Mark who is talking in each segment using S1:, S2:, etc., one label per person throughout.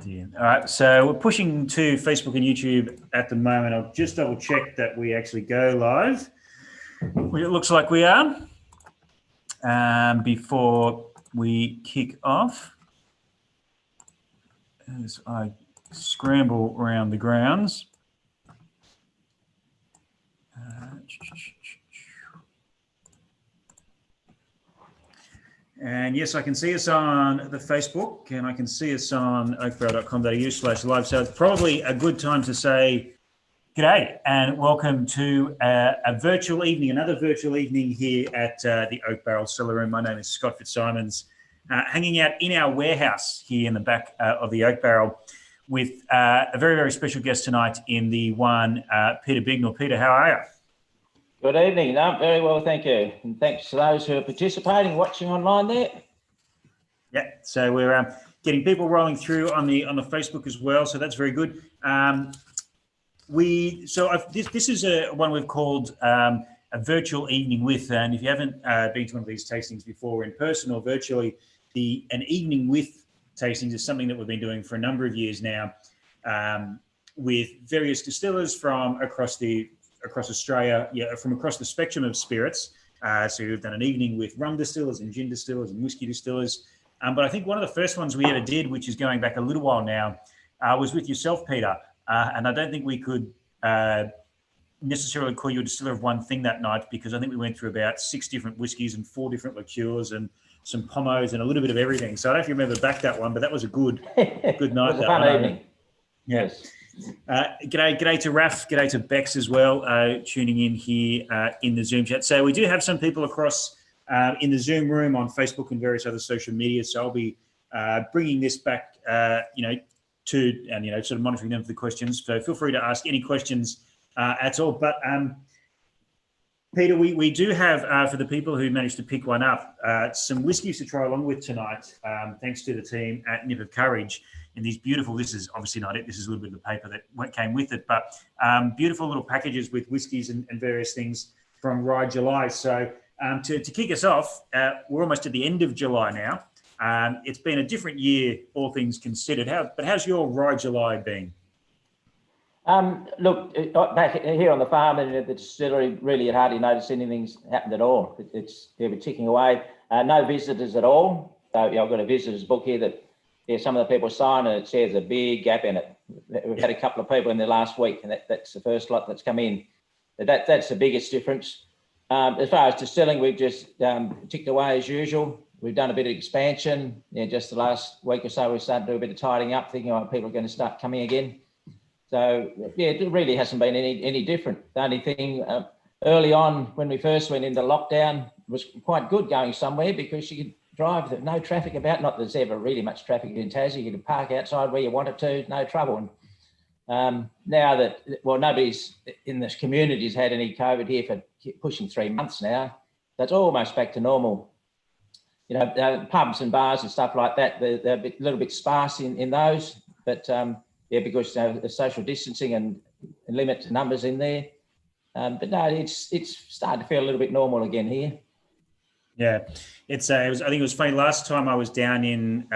S1: dear. All right, so we're pushing to Facebook and YouTube at the moment. I'll just double check that we actually go live. It looks like we are. Before we kick off, as I scramble around the grounds. And yes, I can see us on the Facebook and I can see us on oakbarrel.com.au/live. So it's probably a good time to say g'day and welcome to a virtual evening, another virtual evening here at the Oak Barrel Cellar Room. My name is Scott Fitzsimons, hanging out in our warehouse here in the back of the Oak Barrel with a very, very special guest tonight in the one, Peter Bignell. Peter, how are you?
S2: Good evening. No, very well, thank you. And thanks to those who are participating, watching online there.
S1: Yeah, so we're getting people rolling through on the Facebook as well, so that's very good. This is one we've called a virtual evening with, and if you haven't been to one of these tastings before in person or virtually, an evening with tastings is something that we've been doing for a number of years now with various distillers from across Australia, from across the spectrum of spirits. So we've done an evening with rum distillers and gin distillers and whiskey distillers. But I think one of the first ones we ever did, which is going back a little while now, was with yourself, Peter. And I don't think we could necessarily call you a distiller of one thing that night, because I think we went through about 6 different whiskies and 4 different liqueurs and some pommos and a little bit of everything. So I don't know if you remember back that one, but that was a good night.
S2: It was a fun evening.
S1: Yes. G'day to Raf, g'day to Bex as well, tuning in here in the Zoom chat. So we do have some people across in the Zoom room on Facebook and various other social media. So I'll be bringing this back, to and sort of monitoring them for the questions. So feel free to ask any questions at all. But Peter, we do have for the people who managed to pick one up some whiskies to try along with tonight. Thanks to the team at Nip of Courage. And these beautiful, this is obviously not it, this is a little bit of the paper that came with it, but beautiful little packages with whiskies and various things from Rye July. So to kick us off, we're almost at the end of July now. It's been a different year, all things considered. But how's your Rye July been?
S2: Look, back here on the farm and at the distillery, really, I hardly noticed anything's happened at all. We're ticking away. No visitors at all. So I've got a visitor's book here that some of the people sign, and it says a big gap in it. We've had a couple of people in the last week, and that's the first lot that's come in. That's the biggest difference. As far as distilling, we've just ticked away as usual. We've done a bit of expansion. Just the last week or so, we've started to do a bit of tidying up, thinking people are going to start coming again. So, it really hasn't been any different. The only thing, early on, when we first went into lockdown, was quite good going somewhere because you could drive, with no traffic about. Not that there's ever really much traffic in Tassie. You could park outside where you wanted to, no trouble. And now that, nobody's in this community has had any COVID here for pushing 3 months now, that's almost back to normal. Pubs and bars and stuff like that, they're a little bit sparse in those, but because the social distancing and limit to numbers in there. But no, it's starting to feel a little bit normal again here.
S1: Yeah, I think it was funny. Last time I was down in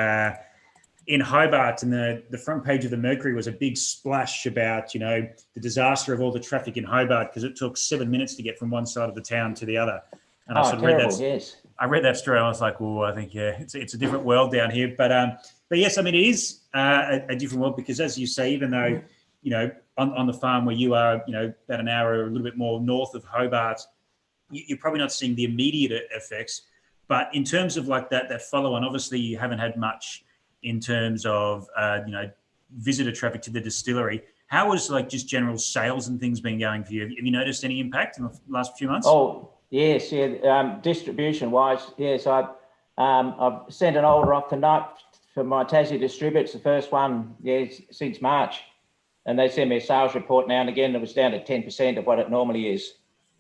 S1: Hobart, and the front page of the Mercury was a big splash about the disaster of all the traffic in Hobart, because it took 7 minutes to get from one side of the town to the other. And I read that story. And I was like, well, I think it's a different world down here. But yes, I mean, it is a different world, because as you say, even though on the farm where you are, about an hour or a little bit more north of Hobart, you're probably not seeing the immediate effects. But in terms of like that follow-on, obviously you haven't had much in terms of visitor traffic to the distillery. How has just general sales and things been going for you? Have you noticed any impact in the last few months?
S2: Oh yes, distribution wise, yes. I've sent an order off tonight for my Tassie distributor. It's the first one since March, and they send me a sales report now and again. It was down to 10% of what it normally is.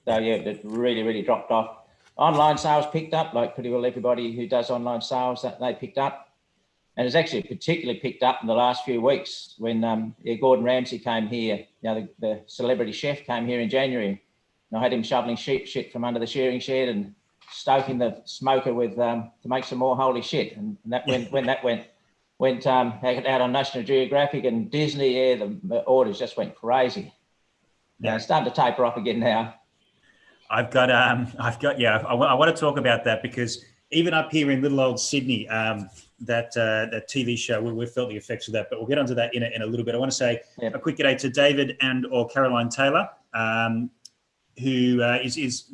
S2: So it really dropped off. Online sales picked up, like pretty well everybody who does online sales, that they picked up. And it's actually particularly picked up in the last few weeks when Gordon Ramsay came here. The celebrity chef came here in January. And I had him shoveling sheep shit from under the shearing shed and stoking the smoker with to make some more holy shit. And that went when that went, went out on National Geographic and Disney. Yeah, the orders just went crazy. Yeah, it's starting to taper off again now.
S1: I want to talk about that because even up here in little old Sydney, that TV show, we felt the effects of that, but we'll get onto that in a little bit. I want to say a quick g'day to David or Caroline Taylor, who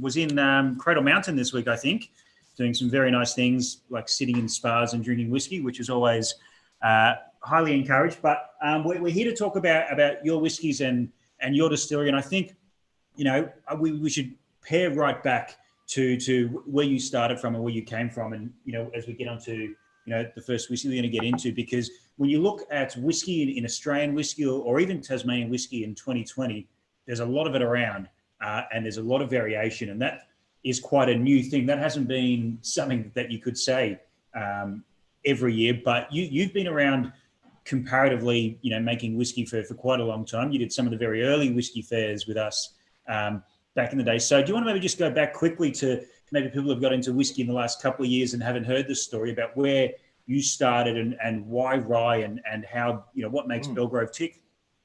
S1: was in Cradle Mountain this week, I think, doing some very nice things like sitting in spas and drinking whiskey, which is always highly encouraged. But we're here to talk about your whiskies and your distillery, and I think we should pair right back to where you started from and where you came from, and as we get onto the first whiskey we're going to get into, because when you look at whiskey in Australian whiskey or even Tasmanian whiskey in 2020, there's a lot of it around, and there's a lot of variation, and that is quite a new thing. That hasn't been something that you could say every year, but you've been around comparatively, making whiskey for quite a long time. You did some of the very early whiskey fairs with us back in the day. So do you want to maybe just go back quickly to maybe people who've got into whiskey in the last couple of years and haven't heard this story about where you started and why rye and how, what makes Belgrove tick?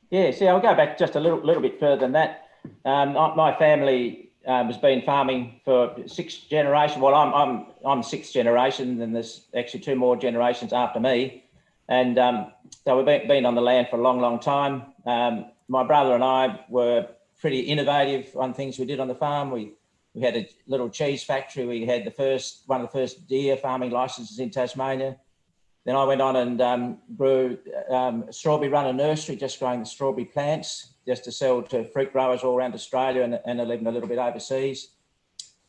S2: Yeah, see, I'll go back just a little bit further than that. My family has been farming for 6 generations. Well, I'm 6th generation, and there's actually 2 more generations after me. And so we've been on the land for a long, long time. My brother and I were pretty innovative on things we did on the farm. We had a little cheese factory. We had one of the first deer farming licenses in Tasmania. Then I went on and grew strawberry, run a nursery, just growing the strawberry plants, just to sell to fruit growers all around Australia and even a little bit overseas.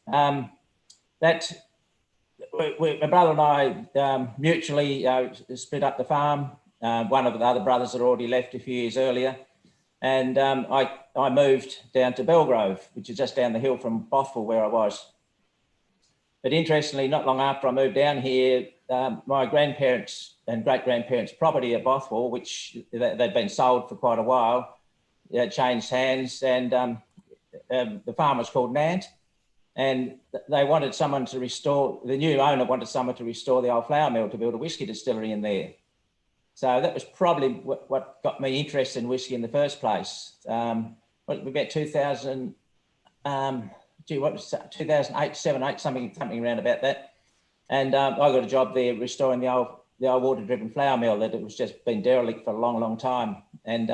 S2: My brother and I mutually split up the farm. One of the other brothers had already left a few years earlier. And I moved down to Belgrove, which is just down the hill from Bothwell, where I was. But interestingly, not long after I moved down here, my grandparents' and great-grandparents' property at Bothwell, which they'd been sold for quite a while, changed hands, and the farm was called Nant. And they wanted someone to restore, the new owner wanted someone to restore the old flour mill to build a whiskey distillery in there. So that was probably what got me interested in whiskey in the first place. About 2000, what was that, 2008, 7, 8, something around about that. And I got a job there restoring the old water-driven flour mill that it was just been derelict for a long, long time. And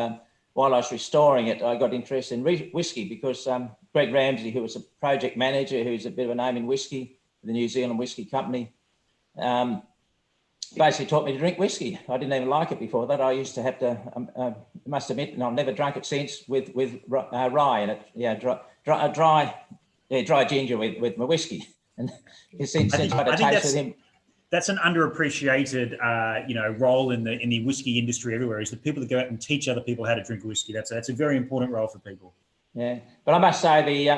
S2: while I was restoring it, I got interested in whiskey because Greg Ramsey, who was a project manager, who's a bit of a name in whiskey, the New Zealand Whiskey Company, basically taught me to drink whiskey. I didn't even like it before that. I used to have to, I must admit, and I've never drunk it since, with rye in it. Yeah, dry ginger with my whiskey. And since I had a taste with him.
S1: That's an underappreciated, role in the whiskey industry everywhere, is the people that go out and teach other people how to drink whiskey. That's a very important role for people. Yeah,
S2: but I must say the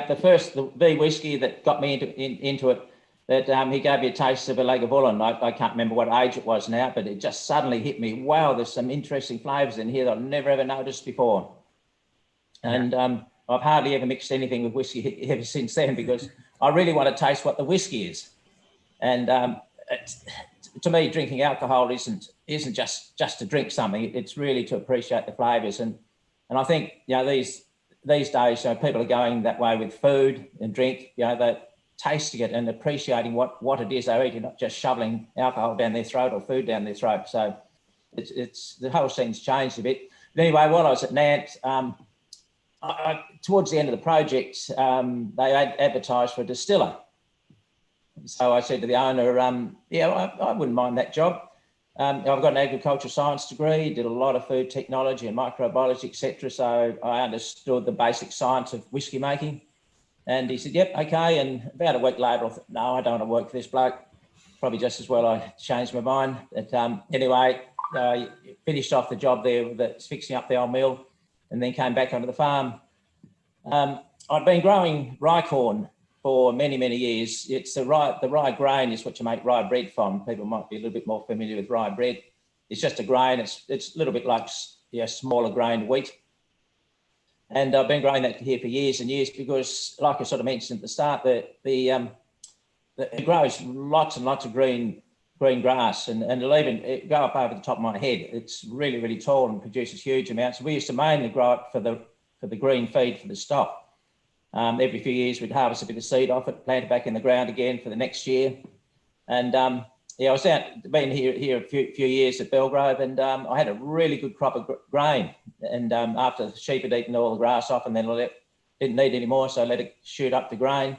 S2: whiskey that got me into it, that he gave me a taste of a Lagavulin. I can't remember what age it was now, but it just suddenly hit me. Wow, there's some interesting flavours in here that I've never ever noticed before. And I've hardly ever mixed anything with whiskey ever since then, because I really want to taste what the whiskey is. And to me, drinking alcohol isn't just to drink something. It's really to appreciate the flavours. And I think these days people are going that way with food and drink. They're tasting it and appreciating what it is they're eating, not just shoveling alcohol down their throat or food down their throat. So it's the whole scene's changed a bit. But anyway, while I was at Nant, towards the end of the project, they advertised for a distiller. So I said to the owner, I wouldn't mind that job. I've got an agricultural science degree, did a lot of food technology and microbiology, etc. So I understood the basic science of whiskey making. And he said, yep, okay. And about a week later, I thought, no, I don't want to work for this bloke. Probably just as well I changed my mind. But anyway, I finished off the job there that's fixing up the old mill, and then came back onto the farm. I'd been growing rye corn for many, many years. It's the rye grain is what you make rye bread from. People might be a little bit more familiar with rye bread. It's just a grain. It's a little bit like smaller grained wheat. And I've been growing that here for years and years because, like I sort of mentioned at the start, it grows lots and lots of green green grass, and it'll even go up over the top of my head. It's really, really tall and produces huge amounts. We used to mainly grow it for the green feed for the stock. Every few years we'd harvest a bit of seed off it, plant it back in the ground again for the next year. And yeah, I was been here a few years at Belgrove, and I had a really good crop of grain. And after the sheep had eaten all the grass off, and then didn't need any more, so I let it shoot up the grain.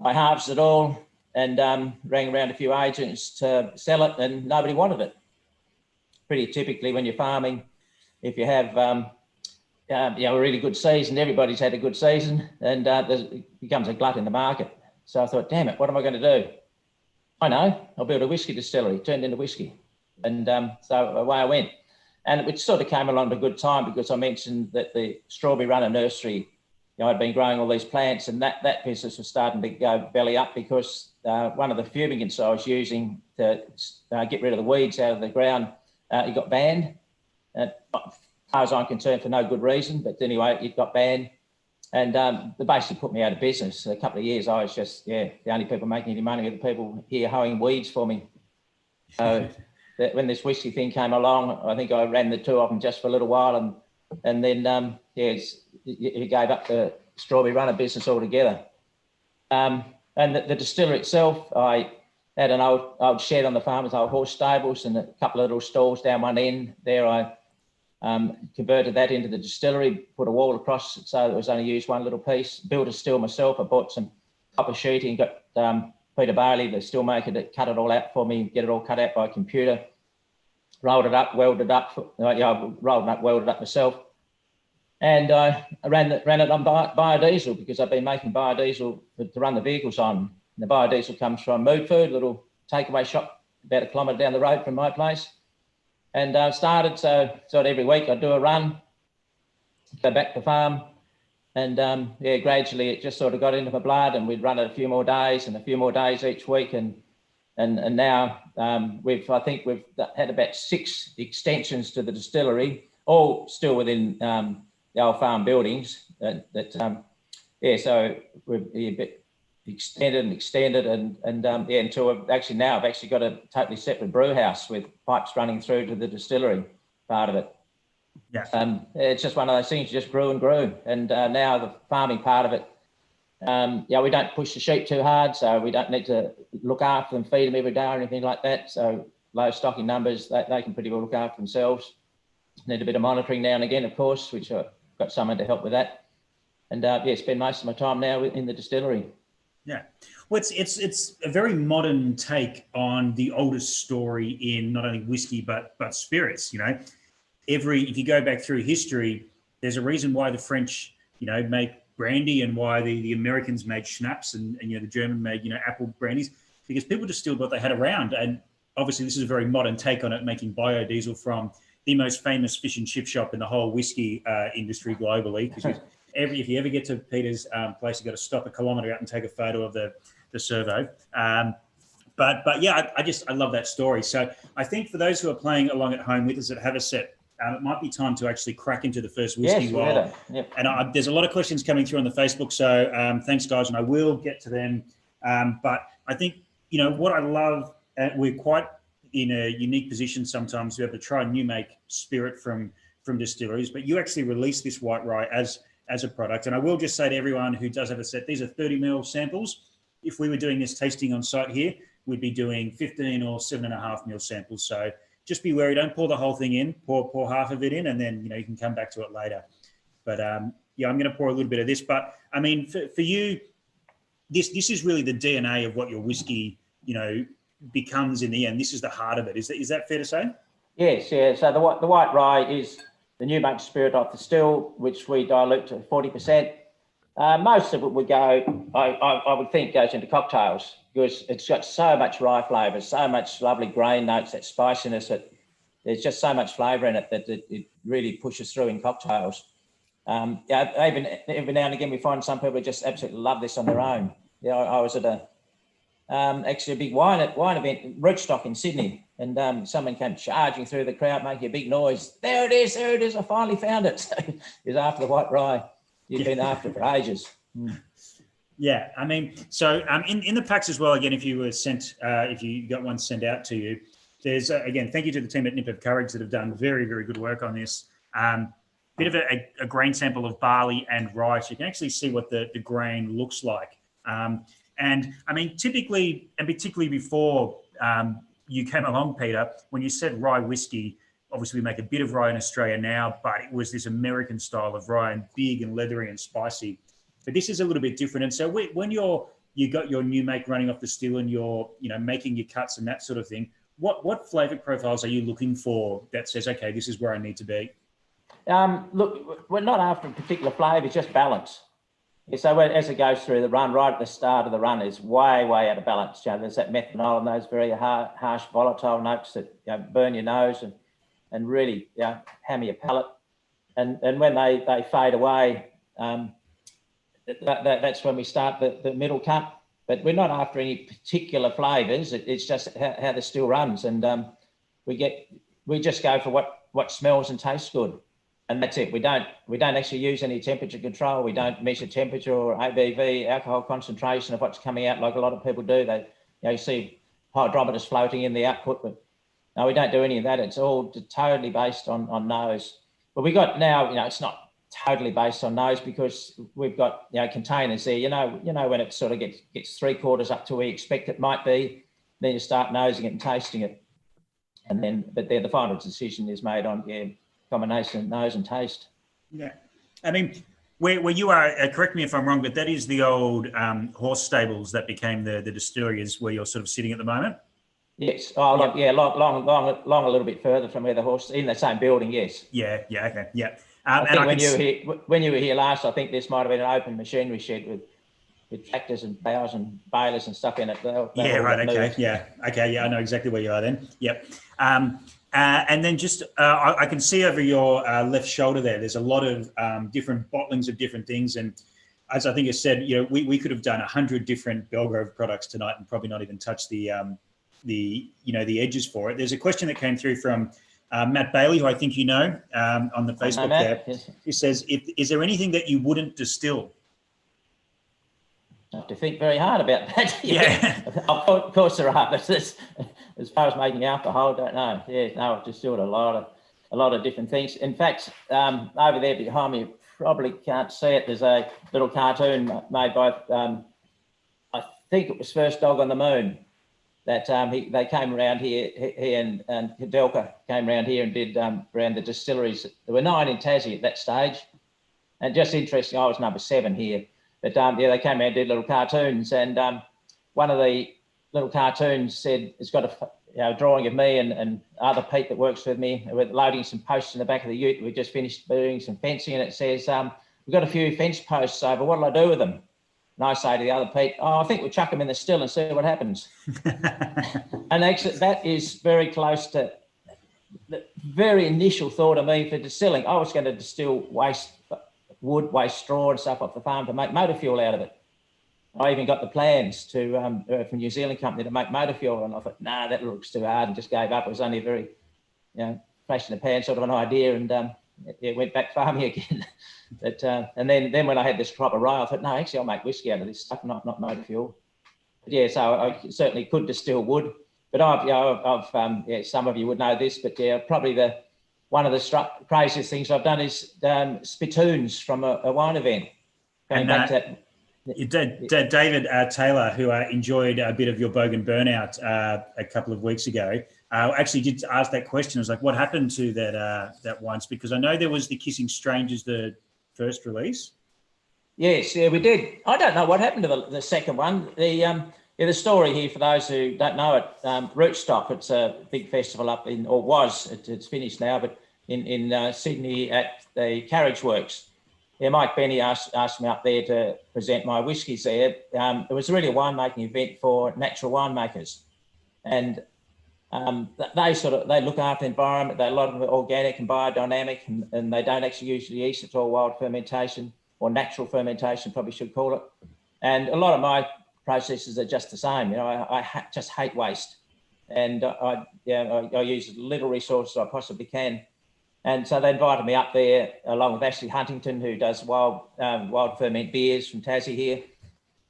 S2: I harvested it all and rang around a few agents to sell it, and nobody wanted it. Pretty typically when you're farming, if you have a really good season, everybody's had a good season, and it becomes a glut in the market. So I thought, damn it, what am I going to do? I know, I'll build a whiskey distillery, turned into whiskey. And so away I went. And it sort of came along at a good time, because I mentioned that the Strawberry Runner nursery, I'd been growing all these plants, and that business was starting to go belly up, because one of the fumigants I was using to get rid of the weeds out of the ground, it got banned. As far as I'm concerned, for no good reason, but anyway, it got banned. And they basically put me out of business. A couple of years, I was just, the only people making any money were the people here hoeing weeds for me. So when this whiskey thing came along, I think I ran the two of them just for a little while, and then, he gave up the Strawberry Runner business altogether. And the distillery itself, I had an old shed on the farm's old horse stables, and a couple of little stalls down one end. There I converted that into the distillery, put a wall across it so it was only used one little piece, built a still myself. I bought some copper sheeting, got Peter Bailey, the still maker, to cut it all out for me, get it all cut out by computer, rolled it up, welded it up, welded up myself. And I ran it on biodiesel, because I've been making biodiesel to run the vehicles on. And the biodiesel comes from Mood Food, a little takeaway shop about 1 kilometre down the road from my place. And started, so every week I'd do a run, go back to farm, and gradually it just sort of got into my blood, and we'd run it a few more days and a few more days each week, and now I think we've had about 6 extensions to the distillery, all still within the old farm buildings. So we've a bit extended and until I've actually got a totally separate brew house with pipes running through to the distillery part of it. Yeah. It's just one of those things, just grew and grew. And now the farming part of it, we don't push the sheep too hard, so we don't need to look after them, feed them every day or anything like that. So low stocking numbers, they can pretty well look after themselves. Need a bit of monitoring now and again, of course, which I've got someone to help with that. And spend most of my time now in the distillery.
S1: Yeah, well, it's a very modern take on the oldest story in not only whiskey but spirits. If you go back through history, there's a reason why the French, make brandy, and why the Americans made schnapps, and the German made apple brandies, because people distilled what they had around. And obviously, this is a very modern take on it, making biodiesel from the most famous fish and chip shop in the whole whiskey industry globally, because if you ever get to Peter's place, you've got to stop 1 kilometre out and take a photo of the servo. But I love that story. So I think for those who are playing along at home with us that have a set, it might be time to actually crack into the first whiskey.
S2: Yes, yep.
S1: And there's a lot of questions coming through on the Facebook, so thanks, guys, and I will get to them. But I think, what I love, we're quite in a unique position sometimes to be able to try a new make spirit from distilleries, but you actually release this white rye as a product. And I will just say to everyone who does have a set, these are 30 ml samples. If we were doing this tasting on site here, we'd be doing 15 or 7.5 ml samples. So just be wary, don't pour the whole thing in, pour half of it in, and then, you can come back to it later. But I'm going to pour a little bit of this. But I mean, for you, this is really the DNA of what your whiskey, becomes in the end. This is the heart of it. Is that fair to say?
S2: Yes, yeah. So the white rye is the new make spirit off the still, which we dilute to 40%. Most of it would go, I would think, goes into cocktails, because it's got so much rye flavour, so much lovely grain notes, that spiciness. There's just so much flavour in it that it really pushes through in cocktails. Even every now and again, we find some people just absolutely love this on their own. I was at actually a big wine event, Rootstock in Sydney, and someone came charging through the crowd, making a big noise. There it is, I finally found it. So it was after the white rye. You've been after it for ages.
S1: Yeah, I mean, so in the packs as well. Again, if you were sent, if you got one sent out to you, there's again, thank you to the team at Nip of Courage that have done very, very good work on this. Bit of a grain sample of barley and rye, so you can actually see what the grain looks like. And I mean, typically, and particularly before you came along, Peter, when you said rye whiskey, obviously we make a bit of rye in Australia now, but it was this American style of rye and big and leathery and spicy. But this is a little bit different. And so when you got your new make running off the still and you're making your cuts and that sort of thing, what flavour profiles are you looking for that says, okay, this is where I need to be?
S2: Look, we're not after a particular flavour, it's just balance. So as it goes through the run, right at the start of the run is way out of balance. There's that methanol and those very harsh, volatile notes that burn your nose and really hammer your palate. And when they fade away, that's when we start the middle cut. But we're not after any particular flavours. It's just how the still runs, and we just go for what smells and tastes good, and that's it. We don't actually use any temperature control. We don't measure temperature or ABV, alcohol concentration of what's coming out like a lot of people do. You see hydrometers floating in the output, but no, we don't do any of that. It's all totally based on nose. But we got now, it's not totally based on nose because we've got containers there. When it sort of gets 3/4 up to where you expect it might be, then you start nosing it and tasting it, and then the final decision is made on combination of nose and taste.
S1: Yeah, I mean, where you are, correct me if I'm wrong, but that is the old horse stables that became the distillery, is where you're sort of sitting at the moment.
S2: Yes. Oh, yep. Long a little bit further from where the horse, in the same building. Yes.
S1: Yeah. Okay. Yeah.
S2: I think when you were here last, I think this might have been an open machinery shed with tractors and plows and balers and stuff in it.
S1: Right. Okay. Yeah. Okay. Yeah, I know exactly where you are then. Yep. And then just I can see over your left shoulder there's a lot of different bottlings of different things, and as I think you said, we could have done 100 different Belgrove products tonight and probably not even touch the edges for it. There's a question that came through from Matt Bailey, who I think on the Facebook there.
S2: Yes.
S1: He says, is there anything that you wouldn't distill?
S2: I have to think very hard about that.
S1: Yeah.
S2: Of course there are, but as far as making alcohol, I don't know. Yeah, no, I've distilled a lot of different things. In fact, over there behind me, you probably can't see it. There's a little cartoon made by, I think it was First Dog on the Moon, that they came around here, he and Kadelka came around here and did around the distilleries. There were 9 in Tassie at that stage. And just interesting, I was number 7 here. But they came around and did little cartoons. And one of the little cartoons said, it's got a drawing of me and other Pete that works with me. We're loading some posts in the back of the ute. We just finished doing some fencing, and it says, we've got a few fence posts over. What'll I do with them? And I say to the other Pete, I think we'll chuck them in the still and see what happens. And actually, that is very close to the very initial thought of me for distilling. I was going to distill waste wood, waste straw and stuff off the farm to make motor fuel out of it. I even got the plans from New Zealand company to make motor fuel, and I thought, nah, that looks too hard, and just gave up. It was only a very, flash in the pan sort of an idea, and went back farming again. But and then when I had this crop of rye, I thought, no, actually, I'll make whiskey out of this stuff, not motor fuel. But so I certainly could distill wood. But I've some of you would know this, but probably one of the craziest things I've done is spittoons from a wine event. Going back to that.
S1: David Taylor, who enjoyed a bit of your Bogan Burnout a couple of weeks ago, actually did ask that question. I was like, what happened to that once? Because I know there was the Kissing Strangers, the first release.
S2: Yes, we did. I don't know what happened to the second one. The story here, for those who don't know it, Rootstock, it's a big festival up in, or was, it's finished now, but in Sydney at the Carriage Works. Yeah, Mike Benny asked me up there to present my whiskies there. It was really a winemaking event for natural winemakers. And they look after the environment. A lot of them are organic and biodynamic, and they don't actually use yeast. It's all wild fermentation, or natural fermentation, probably should call it. And a lot of my processes are just the same. I just hate waste. And I use as little resources as I possibly can. And so they invited me up there along with Ashley Huntington, who does wild ferment beers from Tassie here.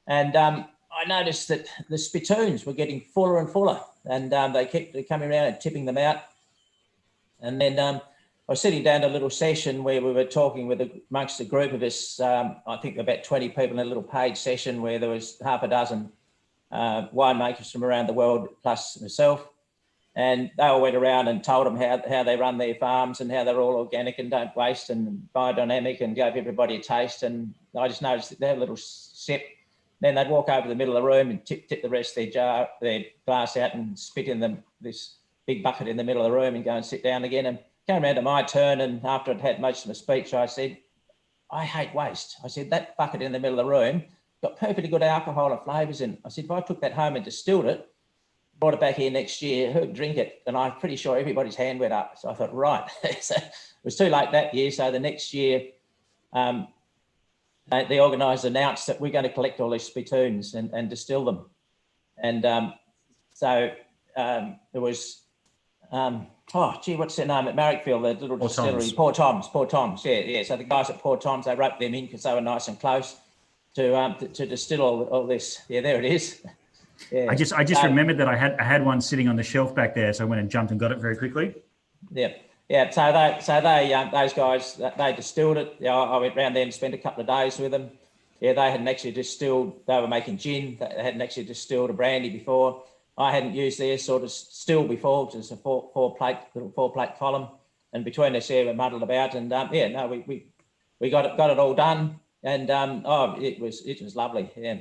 S2: And I noticed that the spittoons were getting fuller and fuller, and they kept coming around and tipping them out. And then I was sitting down to a little session where we were talking amongst a group of us, I think about 20 people in a little paid session where there was half a dozen winemakers from around the world, plus myself. And they all went around and told them how they run their farms and how they're all organic and don't waste and biodynamic, and gave everybody a taste. And I just noticed that they had a little sip. Then they'd walk over to the middle of the room and tip the rest of their glass out and spit in this big bucket in the middle of the room and go and sit down again. And came around to my turn, and after I'd had most of my speech, I said, I hate waste. I said, that bucket in the middle of the room got perfectly good alcohol and flavours in. I said, if I took that home and distilled it, brought it back here next year, who'd drink it? And I'm pretty sure everybody's hand went up. So I thought, right. So it was too late that year. So the next year, the organisers announced that we're going to collect all these spittoons and distill them. And so there was, what's their name at Marrickville, the little distillery, Poor Tom's, yeah. So the guys at Poor Tom's, they roped them in because they were nice and close to distill all this. Yeah, there it is. Yeah.
S1: I just remembered that I had one sitting on the shelf back there, so I went and jumped and got it very quickly.
S2: Yeah. So they those guys, they distilled it. Yeah, I went round there and spent a couple of days with them. Yeah, they hadn't actually distilled. They were making gin. They hadn't actually distilled a brandy before. I hadn't used their sort of still before, which is a four plate column. And between us here, we muddled about, and we got it all done. And it was lovely. Yeah.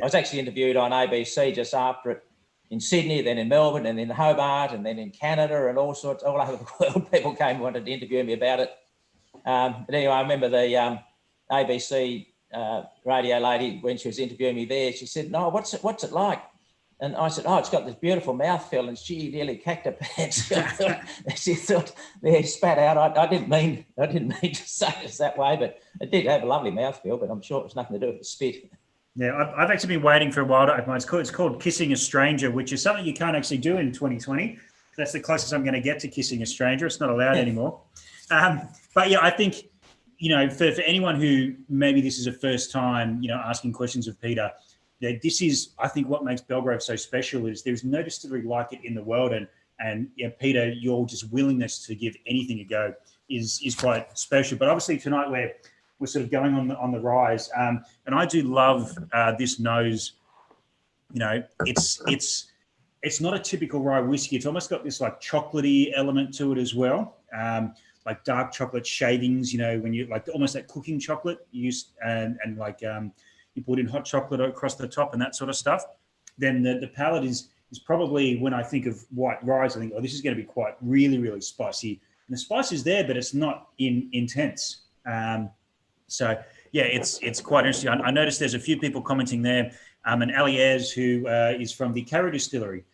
S2: I was actually interviewed on ABC just after it in Sydney, then in Melbourne, and in Hobart, and then in Canada, and all over the world. People came and wanted to interview me about it. But anyway, I remember the ABC radio lady, when she was interviewing me there, she said, "No, what's it like?" And I said, "Oh, it's got this beautiful mouthfeel," and she nearly cacked her pants. She thought, yeah, spat out. I didn't mean to say it that way, but it did have a lovely mouthfeel. But I'm sure it was nothing to do with the spit.
S1: Yeah, I've actually been waiting for a while to open mine. It's called Kissing a Stranger, which is something you can't actually do in 2020. That's the closest I'm going to get to kissing a stranger. It's not allowed anymore. But yeah, I think, for anyone who maybe this is a first time, asking questions of Peter, this is, I think, what makes Belgrove so special is there's no distillery like it in the world. And Peter, your just willingness to give anything a go is quite special. But obviously tonight we're sort of going on the rise. And I do love this nose. It's not a typical rye whiskey. It's almost got this like chocolatey element to it as well. Like dark chocolate shavings, when you like almost that cooking chocolate you use and like you put in hot chocolate across the top and that sort of stuff. Then the palate is probably, when I think of white rye, I think, this is going to be quite really, really spicy. And the spice is there, but it's not intense. So yeah, it's quite interesting. I noticed there's a few people commenting there. And Aliez, who is from the Carrow Distillery,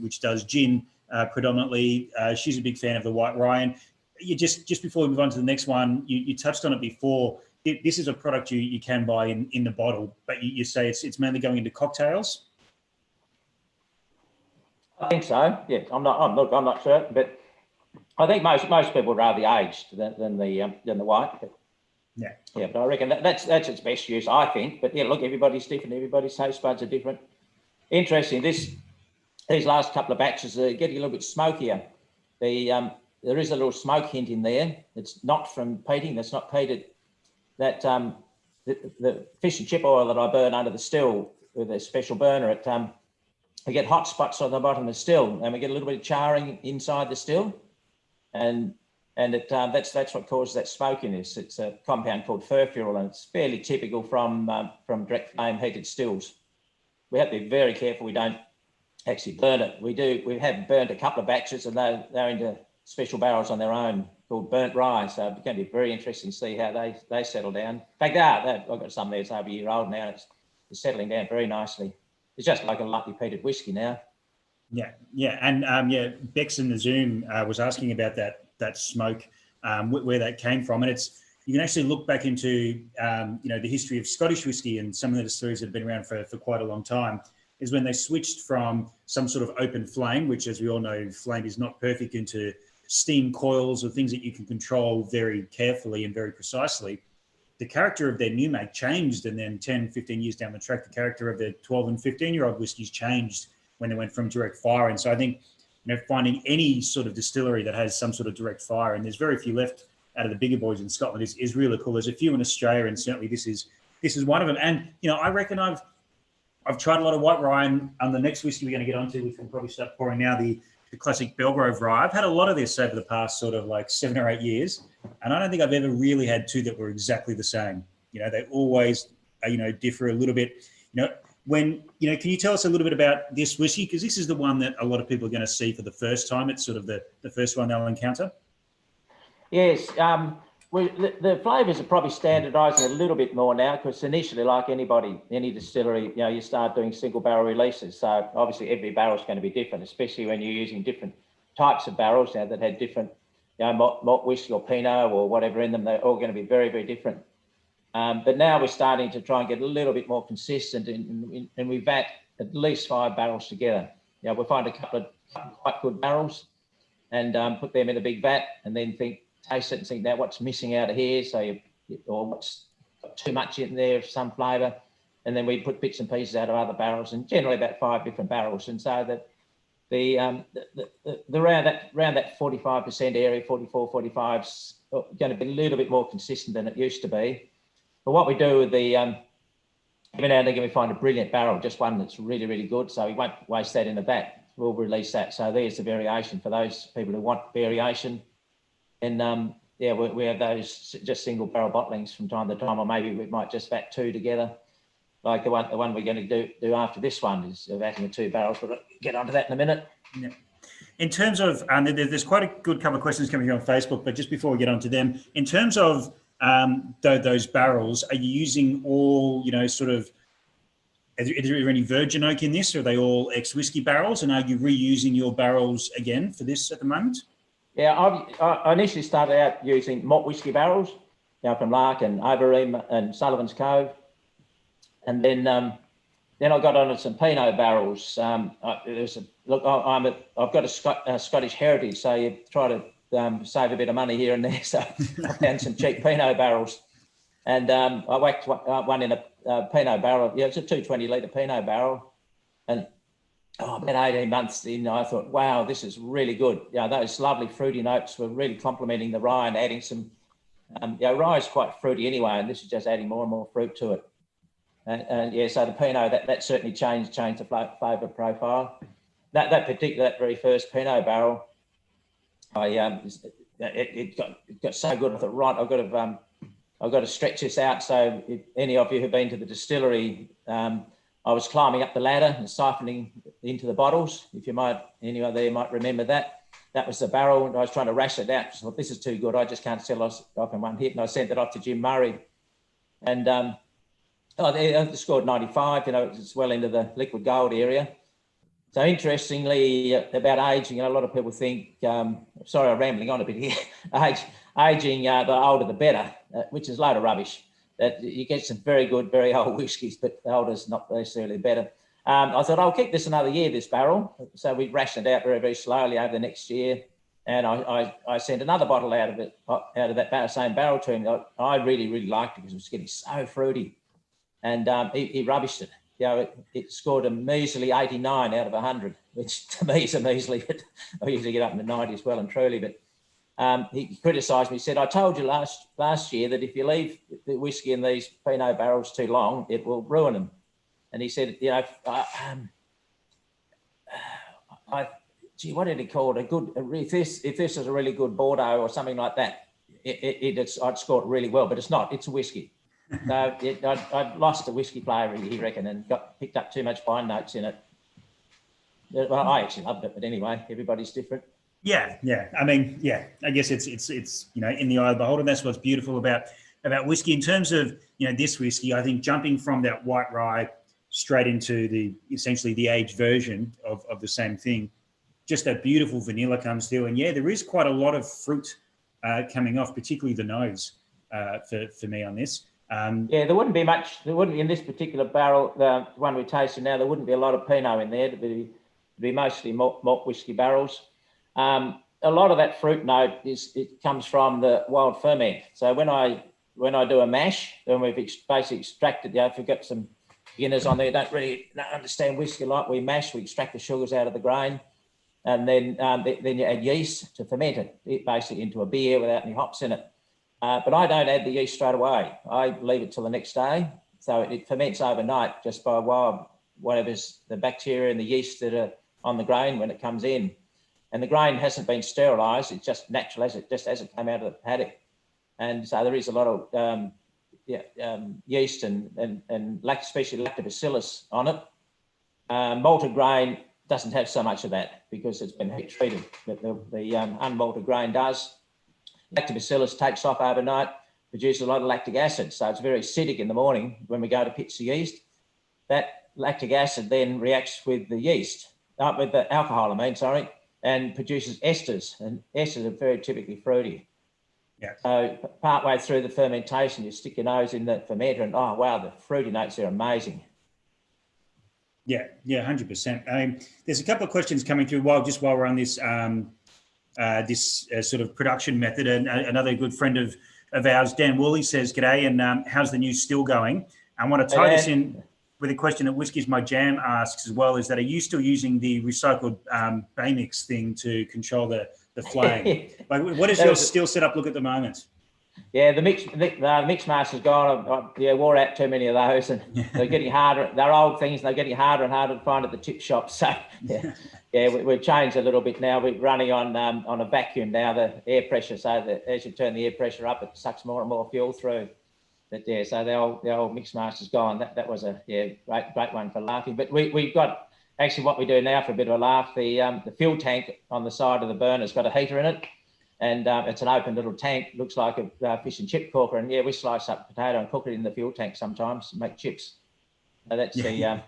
S1: which does gin predominantly. She's a big fan of the white rye. And you just before we move on to the next one, you touched on it before. This is a product you can buy in the bottle, but you say it's mainly going into cocktails.
S2: I think so. Yeah, I'm not sure, but I think most people would rather the aged than the white. But yeah, but I reckon that's its best use, I think. But yeah, look, everybody's different. Everybody's taste buds are different. Interesting. These last couple of batches are getting a little bit smokier. There is a little smoke hint in there. It's not from peating. That's not peated. That the fish and chip oil that I burn under the still with a special burner, we get hot spots on the bottom of the still, and we get a little bit of charring inside the still, and that's what causes that smokiness. It's a compound called furfural, and it's fairly typical from direct flame heated stills. We have to be very careful we don't actually burn it. We have burnt a couple of batches, and they're into special barrels on their own called burnt rye. So it's going to be very interesting to see how they settle down. In fact, I've got some there that's over a year old now. It's settling down very nicely. It's just like a lightly peated whiskey now.
S1: Yeah, and Bex in the Zoom was asking about that smoke, where that came from, and you can actually look back into the history of Scottish whiskey and some of the distilleries that have been around for quite a long time. Is when they switched from some sort of open flame, which, as we all know, flame is not perfect, into steam coils or things that you can control very carefully and very precisely. the character of their new make changed, and then 10, 15 years down the track, the character of their 12 and 15-year-old whiskies changed when they went from direct fire. And so I think, finding any sort of distillery that has some sort of direct fire, and there's very few left out of the bigger boys in Scotland, is really cool. There's a few in Australia, and certainly this is one of them. And I reckon I've tried a lot of white rye, and the next whiskey we're going to get onto, which we'll probably start pouring now, the classic Belgrove Rye. I've had a lot of this over the past sort of like 7 or 8 years, and I don't think I've ever really had two that were exactly the same. They always differ a little bit. Can you tell us a little bit about this whiskey? Because this is the one that a lot of people are going to see for the first time. It's sort of the first one they'll encounter.
S2: Yes, the flavours are probably standardising a little bit more now, because initially, like any distillery, you start doing single barrel releases. So obviously every barrel is going to be different, especially when you're using different types of barrels that had different, malt whiskey or Pinot or whatever in them. They're all going to be very, very different. But now we're starting to try and get a little bit more consistent, and we vat at least 5 barrels together. We'll find a couple of quite good barrels and put them in a big vat, and then taste it and think, now what's missing out of here? Or what's got too much in there, some flavour. And then we put bits and pieces out of other barrels, and generally about 5 different barrels. And so that the around that 45% area, 44, 45's going to be a little bit more consistent than it used to be. But what we do with every now and again we find a brilliant barrel, just one that's really, really good. So we won't waste that in the vat. We'll release that. So there's the variation for those people who want variation. And we have those just single barrel bottlings from time to time, or maybe we might just vat 2 together. Like the one we're going to do after this one is vatting the 2 barrels. We'll get onto that in a minute.
S1: Yeah. In terms of, there's quite a good couple of questions coming here on Facebook, but just before we get onto them, in terms of those barrels, are you using all, is there any virgin oak in this, or are they all ex-whiskey barrels? And are you reusing your barrels again for this at the moment? Yeah,
S2: I initially started out using malt whiskey barrels, from Lark and Overeem and Sullivan's Cove, and then I got onto some Pinot barrels. I've got a Scottish heritage, so you try to save a bit of money here and there. So I found some cheap Pinot barrels, and I whacked one in a Pinot barrel. It's a 220 litre Pinot barrel, and about 18 months in, I thought, wow, this is really good. Those lovely fruity notes were really complementing the rye and adding some, rye is quite fruity anyway, and this is just adding more and more fruit to it. And so the Pinot, that certainly changed the flavour profile. That very first Pinot barrel, it got so good. I thought, right, I've got to stretch this out. So if any of you who've been to the distillery, I was climbing up the ladder and siphoning into the bottles. If anyone there might remember that. That was the barrel, and I was trying to ration it out. I thought, this is too good. I just can't sell it off in one hit. And I sent it off to Jim Murray. And they scored 95. It's well into the liquid gold area. So interestingly, about aging, a lot of people think, sorry, I'm rambling on a bit here. Aging, the older the better, which is a load of rubbish. That you get some very good, very old whiskies, but the older's not necessarily better. I thought, I'll keep this another year, this barrel. So we rationed it out very, very slowly over the next year. And I sent another bottle out of that same barrel to him. I really, really liked it because it was getting so fruity. And he rubbished it. It scored a measly 89 out of 100, which to me is a measly, but I usually get up in the 90s well and truly. But he criticised me. He said, I told you last year that if you leave the whiskey in these Pinot barrels too long, it will ruin them. And he said, what did he call it? If this is a really good Bordeaux or something like that, I'd score it really well, but it's not. It's a whiskey. So I'd lost the whiskey flavour, he reckoned, and picked up too much wine notes in it. Well, I actually loved it, but anyway, everybody's different.
S1: Yeah. I guess it's in the eye of the beholder. That's what's beautiful about whiskey. In terms of this whiskey, I think jumping from that white rye straight into essentially the aged version of the same thing, just that beautiful vanilla comes through, and there is quite a lot of fruit coming off, particularly the nose for me on this.
S2: There wouldn't be much. There wouldn't be in this particular barrel, the one we're tasting now. There wouldn't be a lot of Pinot in there. It'd be mostly malt whiskey barrels. A lot of that fruit note it comes from the wild ferment. So when I when I do a mash, then we've basically extracted, if we've got some beginners on there don't really understand whiskey like we mash, we extract the sugars out of the grain, and then you add yeast to ferment it basically into a beer without any hops in it. But I don't add the yeast straight away. I leave it till the next day. So it ferments overnight just by whatever's the bacteria and the yeast that are on the grain when it comes in. And the grain hasn't been sterilised. It's just natural as it came out of the paddock. And so there is a lot of yeast and especially lactobacillus on it. Malted grain doesn't have so much of that because it's been heat treated, but the unmalted grain does. Lactobacillus takes off overnight, produces a lot of lactic acid. So it's very acidic in the morning when we go to pitch the yeast. That lactic acid then reacts with the yeast, with the alcohol, and produces esters. And esters are very typically fruity.
S1: Yeah. So
S2: partway through the fermentation, you stick your nose in the fermenter and, oh, wow, the fruity notes are amazing.
S1: Yeah, 100%. There's a couple of questions coming through while we're on this sort of production method. And another good friend of ours, Dan Woolley, says, "G'day, and how's the new still going?" I want to tie this in with a question that Whiskey's My Jam asks as well, is that are you still using the recycled bay mix thing to control the flame? Like, what does your still setup look at the moment?
S2: Yeah, the mix master's gone. I wore out too many of those, and they're getting harder. They're old things, and they're getting harder and harder to find at the tip shop. So we've changed a little bit now. We're running on a vacuum now, the air pressure, so that as you turn the air pressure up, it sucks more and more fuel through. But so the old mix master's gone. That was a great one for laughing. But we've got actually what we do now for a bit of a laugh. The fuel tank on the side of the burner's got a heater in it. And it's an open little tank, looks like a fish and chip corker. And we slice up potato and cook it in the fuel tank sometimes and make chips. So that's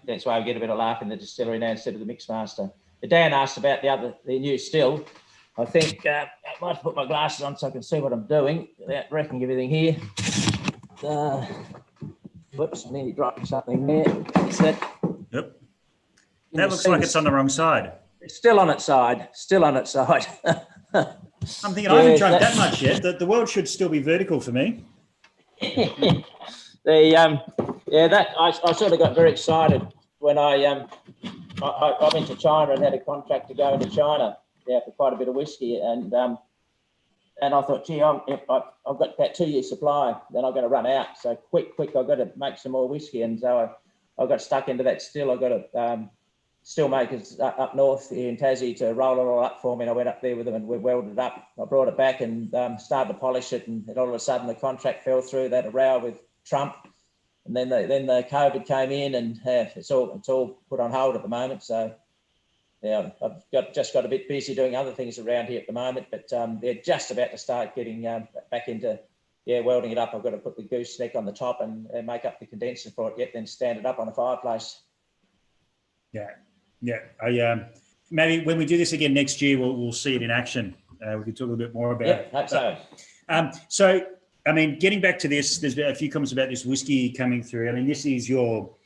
S2: that's why we get a bit of laugh in the distillery now instead of the mixmaster. But Dan asked about the new still. I think I might have to put my glasses on so I can see what I'm doing without wrecking everything here. Whoops, nearly dropping something there. What's that?
S1: Yep. That looks like it's on the wrong side.
S2: It's still on its side. Still on its side.
S1: I'm thinking I haven't drunk that much yet. The world should still be vertical for me.
S2: I sort of got very excited when I went to China and had a contract to go into China for quite a bit of whiskey, and I thought, gee, I've got about 2 years supply, then I'm going to run out. So quick, I've got to make some more whiskey, and so I got stuck into that still. I got a still makers up north here in Tassie to roll it all up for me, and I went up there with them and we welded it up. I brought it back and started to polish it, and all of a sudden the contract fell through. They had a row with Trump, and then the COVID came in, and it's all put on hold at the moment. So I've just got a bit busy doing other things around here at the moment, but they're just about to start getting back into welding it up. I've got to put the gooseneck on the top and make up the condenser for it, then stand it up on a fireplace. Yeah. Maybe when we do this again next year, we'll see it in action. We can talk a little bit more about it. Hope so.
S1: So, I mean, getting back to this, there's a few comments about this whiskey coming through. I mean, this is your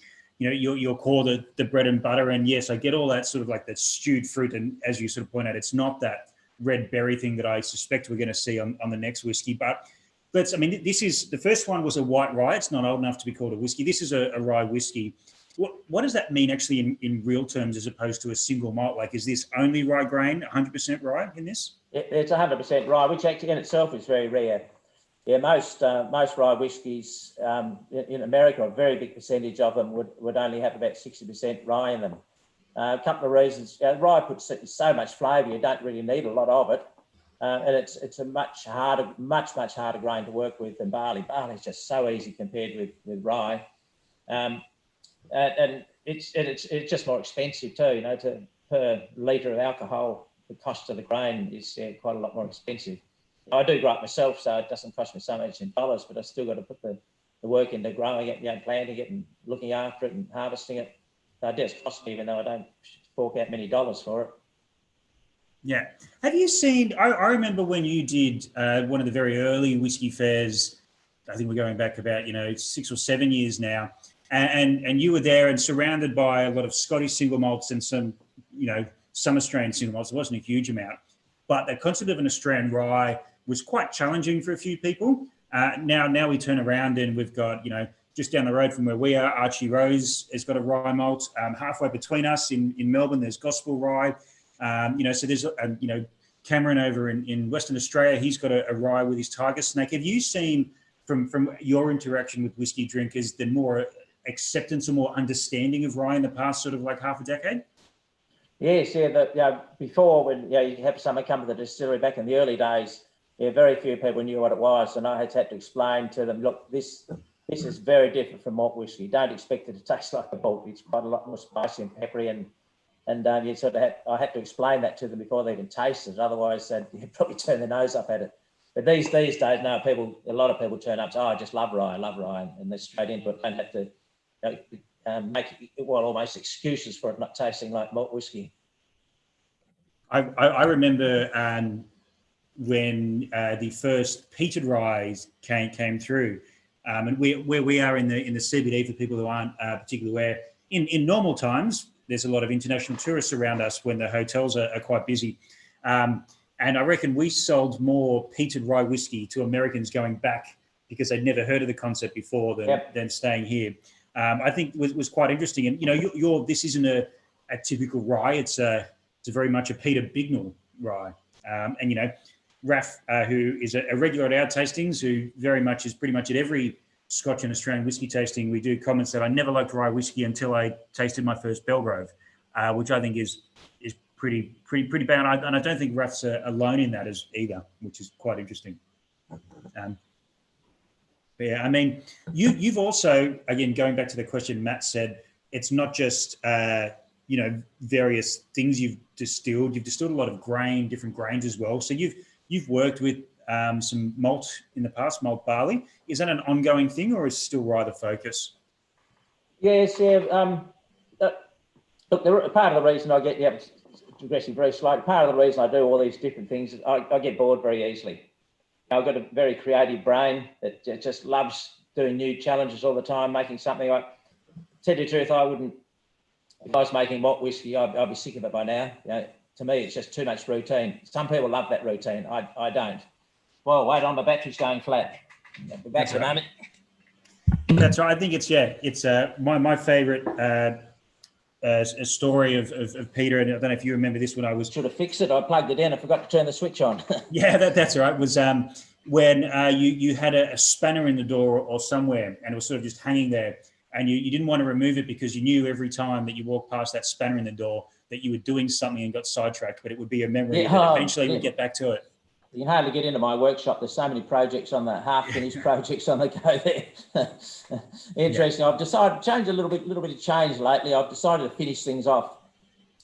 S1: core, the bread and butter. And yes, I get all that sort of like that stewed fruit. And as you sort of point out, it's not that red berry thing that I suspect we're going to see on the next whiskey. But this is, the first one was a white rye. It's not old enough to be called a whiskey. This is a rye whiskey. What does that mean actually in real terms as opposed to a single malt? Like, is this only rye grain, 100% rye in this?
S2: It's 100% rye, which actually in itself is very rare. Yeah, most rye whiskies in America, a very big percentage of them would only have about 60% rye in them. A couple of reasons. Rye puts so much flavour, you don't really need a lot of it. And it's a much harder grain to work with than barley. Barley is just so easy compared with rye. And it's just more expensive too, per litre of alcohol, the cost of the grain is quite a lot more expensive. I do grow it myself, so it doesn't cost me so much in dollars, but I still got to put the work into growing it, planting it and looking after it and harvesting it. So it does cost me, even though I don't fork out many dollars for it.
S1: Yeah. Have you seen, I remember when you did one of the very early whiskey fairs, I think we're going back about, 6 or 7 years now, and you were there and surrounded by a lot of Scottish single malts and some Australian single malts. It wasn't a huge amount, but the concept of an Australian rye was quite challenging for a few people. Now we turn around and we've got, just down the road from where we are, Archie Rose has got a rye malt. Halfway between us in Melbourne, there's Gospel Rye. So there's, Cameron over in Western Australia, he's got a rye with his Tiger Snake. Have you seen from your interaction with whiskey drinkers the more acceptance or more understanding of rye in the past sort of like half a decade?
S2: Yes, before when you have someone come to the distillery back in the early days, very few people knew what it was, and I had to explain to them, look, this is very different from malt whiskey. Don't expect it to taste like a malt. It's quite a lot more spicy and peppery, and I had to explain that to them before they even tasted it. Otherwise, they'd probably turn their nose up at it. But these days, now a lot of people turn up and say, I just love rye, and they're straight into it. Don't have to make almost excuses for it not tasting like malt whiskey.
S1: I remember when the first peated rye came through, and where we are in the CBD, for people who aren't particularly aware, in normal times, there's a lot of international tourists around us when the hotels are quite busy. And I reckon we sold more peated rye whiskey to Americans going back because they'd never heard of the concept before than staying here. I think was quite interesting. And, this isn't a typical rye. It's very much a Peter Bignell rye. And, Raf, who is a regular at our tastings, who very much is pretty much at every Scotch and Australian whiskey tasting, we do comments that I never liked rye whiskey until I tasted my first Belgrove, which I think is pretty bad. And I don't think Raf's alone in that either, which is quite interesting. But yeah, I mean, you've also, again, going back to the question Matt said, it's not just various things you've distilled. You've distilled a lot of different grains as well. So you've worked with some malt in the past, malt barley. Is that an ongoing thing, or is still rye the focus?
S2: Yes, look, part of the reason I get progressing very slowly. Part of the reason I do all these different things is I get bored very easily. I've got a very creative brain that just loves doing new challenges all the time, making something. Tell you the truth, I wouldn't. If I was making malt whiskey, I'd be sick of it by now. To me, it's just too much routine. Some people love that routine. I don't. Well, wait on, my battery's going flat. I'll be back in a moment.
S1: That's right. I think it's my favourite story of Peter, and I don't know if you remember this when I was...
S2: Should have fixed it. I plugged it in. I forgot to turn the switch on.
S1: Yeah, that's all right. It was when you had a spanner in the door or somewhere, and it was sort of just hanging there, and you didn't want to remove it because you knew every time that you walked past that spanner in the door that you were doing something and got sidetracked, but it would be a memory that eventually would get back to it.
S2: You can hardly get into my workshop. There's so many projects on the half-finished projects on the go there. Interesting. Yeah. I've decided to change a little bit of change lately. I've decided to finish things off.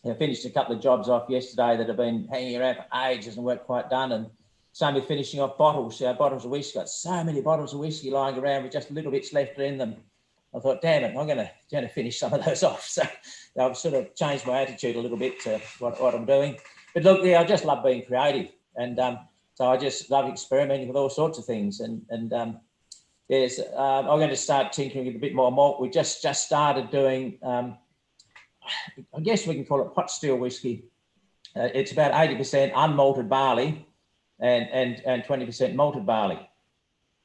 S2: I finished a couple of jobs off yesterday that have been hanging around for ages and weren't quite done. And same with finishing off bottles. Bottles of whiskey. Got so many bottles of whiskey lying around with just little bits left in them. I thought, damn it, I'm going to finish some of those off. So I've sort of changed my attitude a little bit to what I'm doing. But look, I just love being creative. And so I just love experimenting with all sorts of things. And I'm going to start tinkering with a bit more malt. We just started doing, I guess we can call it pot still whiskey. It's about 80% unmalted barley and 20% malted barley.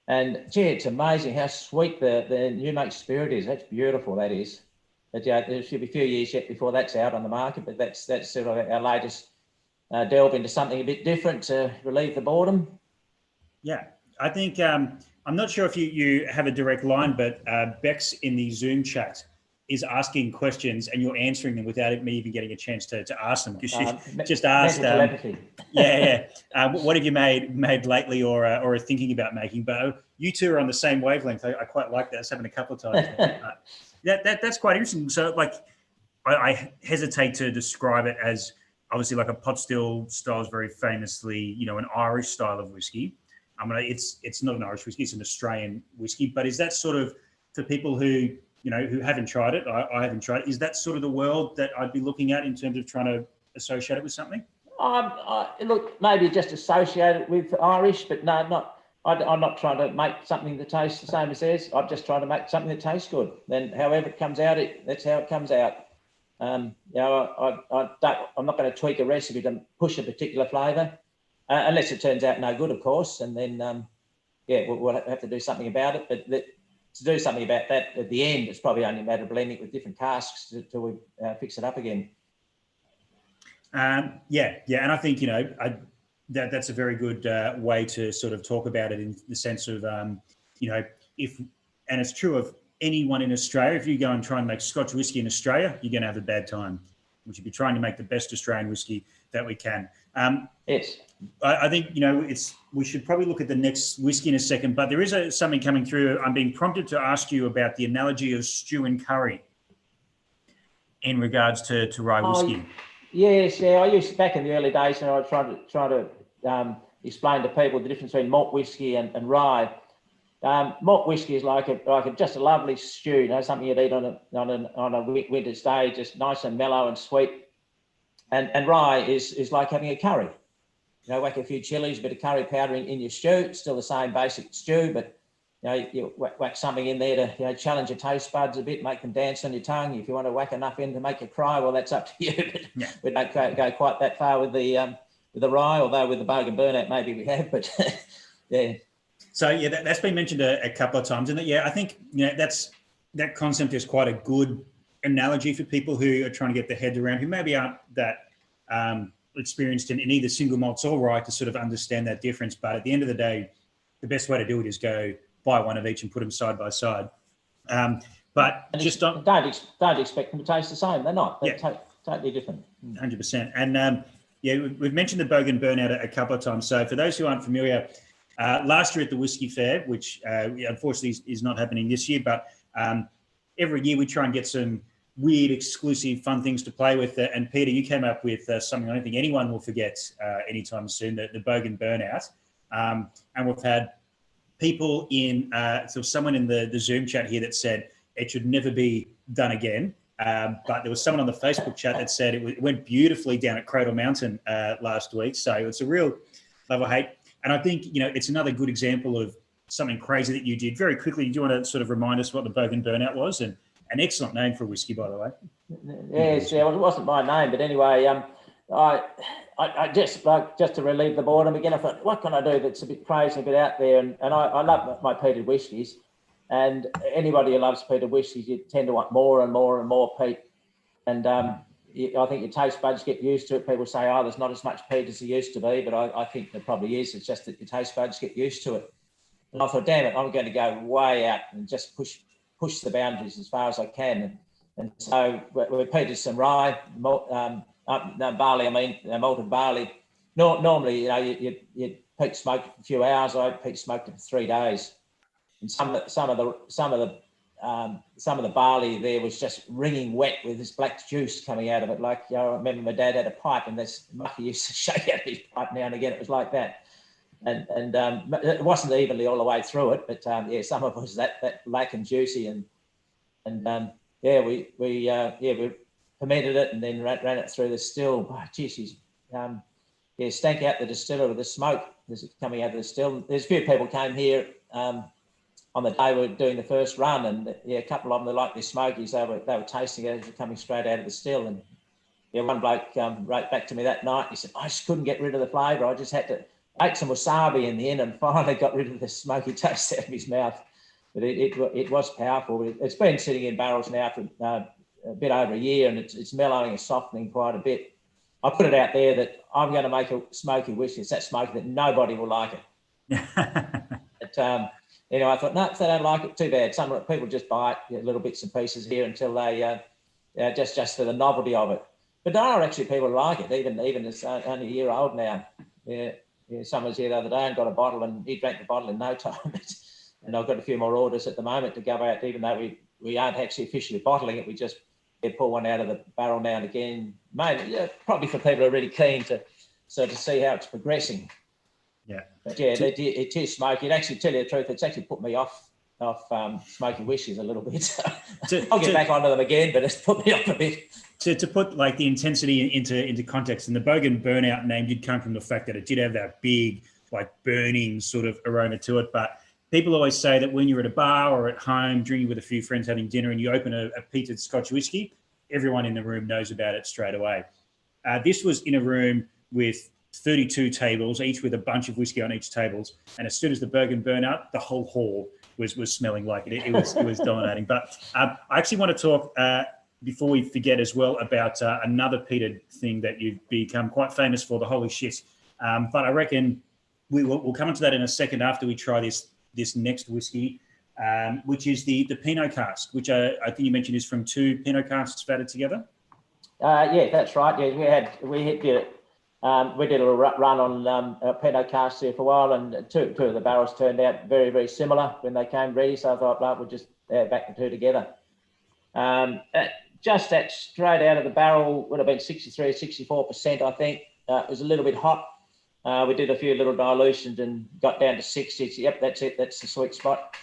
S2: And gee, it's amazing how sweet the new make spirit is. That's beautiful, that is. But there should be a few years yet before that's out on the market, but that's sort of our latest delve into something a bit different to relieve the boredom. Yeah,
S1: I think, I'm not sure if you have a direct line, but Bex in the Zoom chat is asking questions and you're answering them without me even getting a chance to ask them, because she just asked, what have you made lately or are thinking about making? But you two are on the same wavelength. I quite like that. It's happened a couple of times. That's quite interesting. So like, I hesitate to describe it as obviously like a pot still style is very famously, an Irish style of whiskey. I mean, it's not an Irish whiskey, it's an Australian whiskey, but is that sort of, for people who haven't tried it, I haven't tried it, is that sort of the world that I'd be looking at in terms of trying to associate it with something?
S2: Look, maybe just associate it with Irish, but no, I'm not trying to make something that tastes the same as theirs. I'm just trying to make something that tastes good. Then however it comes out, that's how it comes out. I'm not going to tweak a recipe to push a particular flavour, unless it turns out no good, of course. And then, we'll have to do something about it. But to do something about that at the end, it's probably only a matter of blending it with different casks till we fix it up again.
S1: And I think that's a very good way to sort of talk about it in the sense of and it's true of anyone in Australia. If you go and try and make Scotch whiskey in Australia, you're going to have a bad time. We should be trying to make the best Australian whiskey that we can.
S2: Yes.
S1: I think, we should probably look at the next whiskey in a second, but there is something coming through. I'm being prompted to ask you about the analogy of stew and curry in regards to rye whiskey.
S2: Yes, I used back in the early days, and I was trying to explain to people the difference between malt whiskey and rye. Malt whiskey is like just a lovely stew, something you'd eat on a winter's day, just nice and mellow and sweet. And rye is like having a curry. Whack a few chilies, a bit of curry powder in your stew. It's still the same basic stew, but you whack something in there to challenge your taste buds a bit, make them dance on your tongue. If you want to whack enough in to make you cry, well, that's up to you. But we don't go quite that far with the rye, although with the Bogan burnout maybe we have. But yeah.
S1: So that's been mentioned a couple of times, and I think that concept is quite a good analogy for people who are trying to get their head around, who maybe aren't that experienced in either single malts or rye, to sort of understand that difference. But at the end of the day, the best way to do it is go buy one of each and put them side by side. But just don't
S2: expect them to taste the same. They're not. They're totally different.
S1: 100%. And we've mentioned the Bogan burnout a couple of times. So for those who aren't familiar, last year at the Whisky Fair, which unfortunately is not happening this year, but every year we try and get some weird, exclusive, fun things to play with. And Peter, you came up with something I don't think anyone will forget anytime soon, the Bogan burnout. And we've had people someone in the Zoom chat here that said it should never be done again. But there was someone on the Facebook chat that said it went beautifully down at Cradle Mountain last week. So it's a real love or hate. And I think, it's another good example of something crazy that you did. Very quickly, do you want to sort of remind us what the Bogan burnout was? And an excellent name for a whiskey, by the way.
S2: Yes, it wasn't my name, but anyway, I just to relieve the boredom again, I thought, what can I do that's a bit crazy, a bit out there? And I love my peated whiskies, and anybody who loves peated whiskies, you tend to want more and more and more peat. And I think your taste buds get used to it. People say, there's not as much peat as there used to be, but I think there probably is. It's just that your taste buds get used to it. And I thought, damn it, I'm going to go way out and just push the boundaries as far as I can. And so we peated some rye, barley, malted barley. Normally, you peat smoke for a few hours. I peat smoked it for 3 days. And some of the barley there was just wringing wet with this black juice coming out of it. Like, I remember my dad had a pipe, and this mucker used to shake out his pipe now and again. It was like that. And it wasn't evenly all the way through it, but some of it was that black and juicy, and we fermented it and then ran it through the still. Oh, geez, stank out the distiller with the smoke that's coming out of the still. There's a few people came here on the day we were doing the first run, and a couple of them, they liked their smokies. They were tasting it as it coming straight out of the still. And one bloke wrote back to me that night. He said, I just couldn't get rid of the flavour. I just had to ate some wasabi in the end and finally got rid of the smoky taste out of his mouth. But it was powerful. It's been sitting in barrels now for a bit over a year, and it's mellowing and softening quite a bit. I put it out there that I'm going to make a smoky whiskey. It's that smoky that nobody will like it. But I thought, no, if they don't like it, too bad. Some people just buy it, little bits and pieces here until they just for the novelty of it. But there are actually people who like it, even it's only a year old now. Someone was here the other day and got a bottle, and he drank the bottle in no time. And I've got a few more orders at the moment to go out, even though we aren't actually officially bottling it. We just pull one out of the barrel now and again, mainly probably for people who are really keen to see how it's progressing.
S1: Yeah.
S2: But it is smoky. And actually, tell you the truth, it's actually put me off smoking whiskeys a little bit. I'll get back onto them again, but it's put me off a bit.
S1: To put like the intensity into context, and the Bogan burnout name did come from the fact that it did have that big, like burning sort of aroma to it. But people always say that when you're at a bar or at home drinking with a few friends having dinner and you open a peated Scotch whiskey, everyone in the room knows about it straight away. This was in a room with 32 tables, each with a bunch of whiskey on each tables. And as soon as the Bergen burn out, the whole hall was smelling like it. It was dominating. But I actually want to talk, before we forget as well, about another peated thing that you've become quite famous for, the holy shit. But I reckon we'll come into that in a second after we try this next whiskey, which is the Pinot cask, which I think you mentioned is from 2 Pinot casks fatted together.
S2: Yeah, that's right. Yeah, we did a run on Pinot casks here for a while, and two of the barrels turned out very, very similar when they came ready. So I thought, well, we'll just add back the 2 together. Just that straight out of the barrel would have been 63, 64%, I think. It was a little bit hot. We did a few little dilutions and got down to 60. Yep, that's it. That's the sweet spot.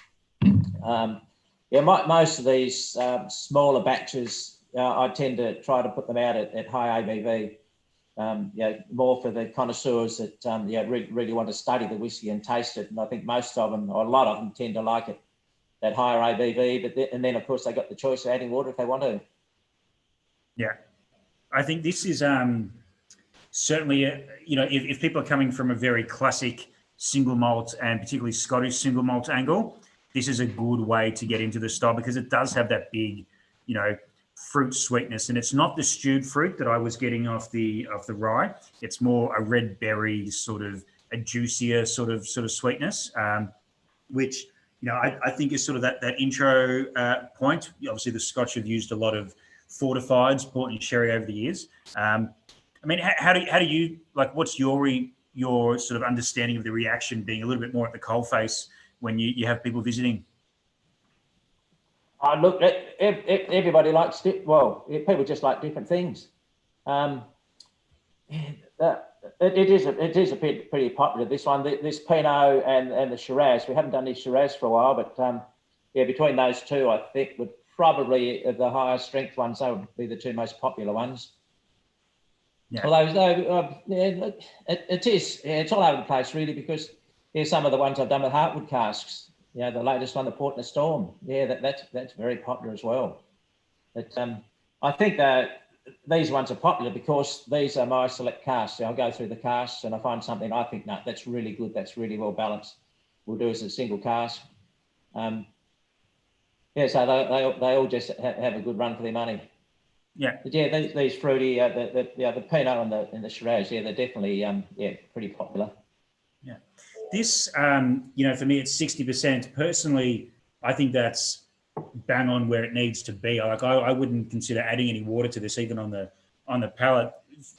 S2: Most of these smaller batches, I tend to try to put them out at high ABV. More for the connoisseurs that really want to study the whiskey and taste it. And I think most of them, or a lot of them, tend to like it that higher ABV. And then of course they got the choice of adding water if they want to. Yeah,
S1: I think this is certainly if people are coming from a very classic single malt and particularly Scottish single malt angle, this is a good way to get into the style because it does have that big, fruit sweetness, and it's not the stewed fruit that I was getting off the rye. It's more a red berry sort of a juicier sort of sweetness, which I think is sort of that intro point. Obviously, the Scotch have used a lot of fortifieds, port and sherry over the years. I mean, how do you like? What's your sort of understanding of the reaction being a little bit more at the coalface when you have people visiting?
S2: Look, everybody likes it. Well, people just like different things. It is a pretty popular, this one. This Pinot and the Shiraz. We haven't done these Shiraz for a while, but between those 2, I think would probably the higher strength ones. They would be the 2 most popular ones. Yeah. Although it's all over the place really, because here's some of the ones I've done with Heartwood casks. The latest one, the Port in a Storm. Yeah, that's very popular as well. But I think that these ones are popular because these are my select casks. So I'll go through the casks and I find something I think, no, that's really good. That's really well balanced. We'll do it as a single cask. So they all just have a good run for their money.
S1: Yeah.
S2: But these fruity, the Pinot and the Shiraz, they're definitely pretty popular.
S1: Yeah. This, for me, it's 60%. Personally, I think that's bang on where it needs to be. I wouldn't consider adding any water to this, even on the palate.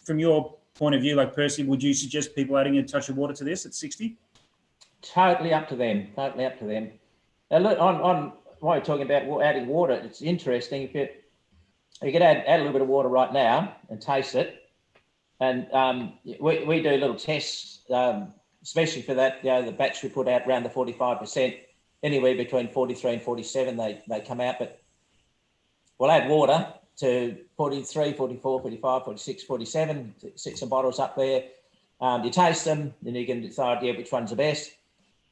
S1: From your point of view, like Percy, would you suggest people adding a touch of water to this at 60?
S2: Totally up to them. Now, look, on while you're talking about adding water, it's interesting. If you could add a little bit of water right now and taste it, and we do little tests. Especially for that, the batch we put out around the 45%, anywhere between 43 and 47, they come out. But we'll add water to 43, 44, 45, 46, 47, set some bottles up there. You taste them, then you can decide, which one's the best.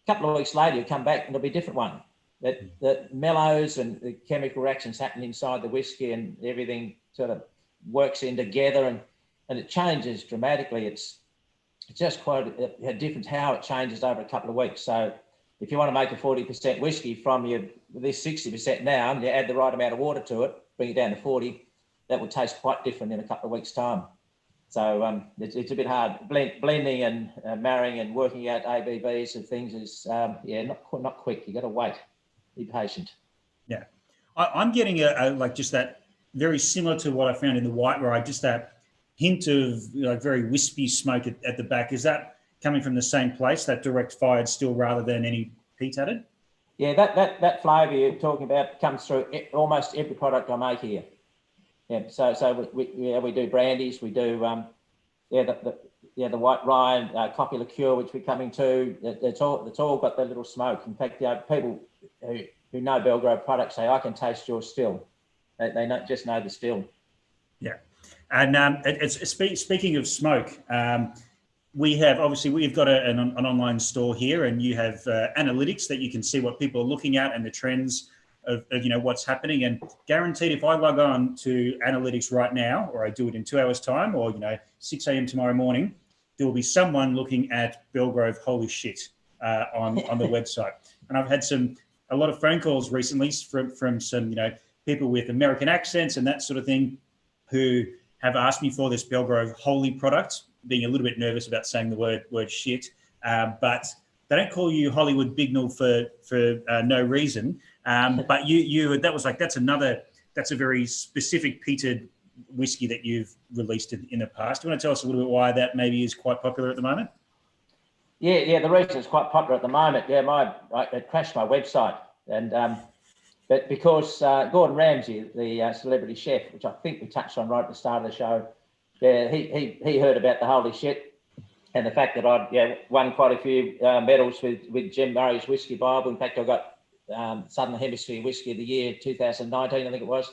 S2: A couple of weeks later, you come back and there'll be a different one. That mellows and the chemical reactions happen inside the whiskey and everything sort of works in together and it changes dramatically. It's just quite a difference how it changes over a couple of weeks. So if you want to make a 40% whiskey from this 60% now, and you add the right amount of water to it, bring it down to 40, that will taste quite different in a couple of weeks' time. So it's a bit hard. Blending and marrying and working out ABVs of things is, not quick. You got to wait. Be patient.
S1: Yeah. I'm getting just that very similar to what I found in the white rye, just that hint of very wispy smoke at the back. Is that coming from the same place, that direct fired still, rather than any peat added?
S2: Yeah, that flavour you're talking about comes through almost every product I make here. Yeah, so we do brandies, we do the white rye and coffee liqueur, which we're coming to. It's all got that little smoke. In fact, people who know Belgrove products say, I can taste yours still. They just know the still.
S1: Yeah. And speaking of smoke, we've got an online store here, and you have analytics that you can see what people are looking at and the trends of what's happening. And guaranteed, if I log on to analytics right now, or I do it in 2 hours time, or 6 a.m. tomorrow morning, there will be someone looking at Belgrove holy shit on the website. And I've had a lot of phone calls recently from some, people with American accents and that sort of thing who have asked me for this Belgrove holy product, being a little bit nervous about saying the word shit. But they don't call you Hollywood Bignell for no reason. But that's a very specific peated whiskey that you've released in the past. Do you want to tell us a little bit why that maybe is quite popular at the moment?
S2: Yeah. The reason it's quite popular at the moment, it crashed my website, and but because Gordon Ramsay, the celebrity chef, which I think we touched on right at the start of the show, he heard about the holy shit and the fact that I'd won quite a few medals with Jim Murray's Whiskey Bible. In fact, I got Southern Hemisphere Whiskey of the Year 2019, I think it was.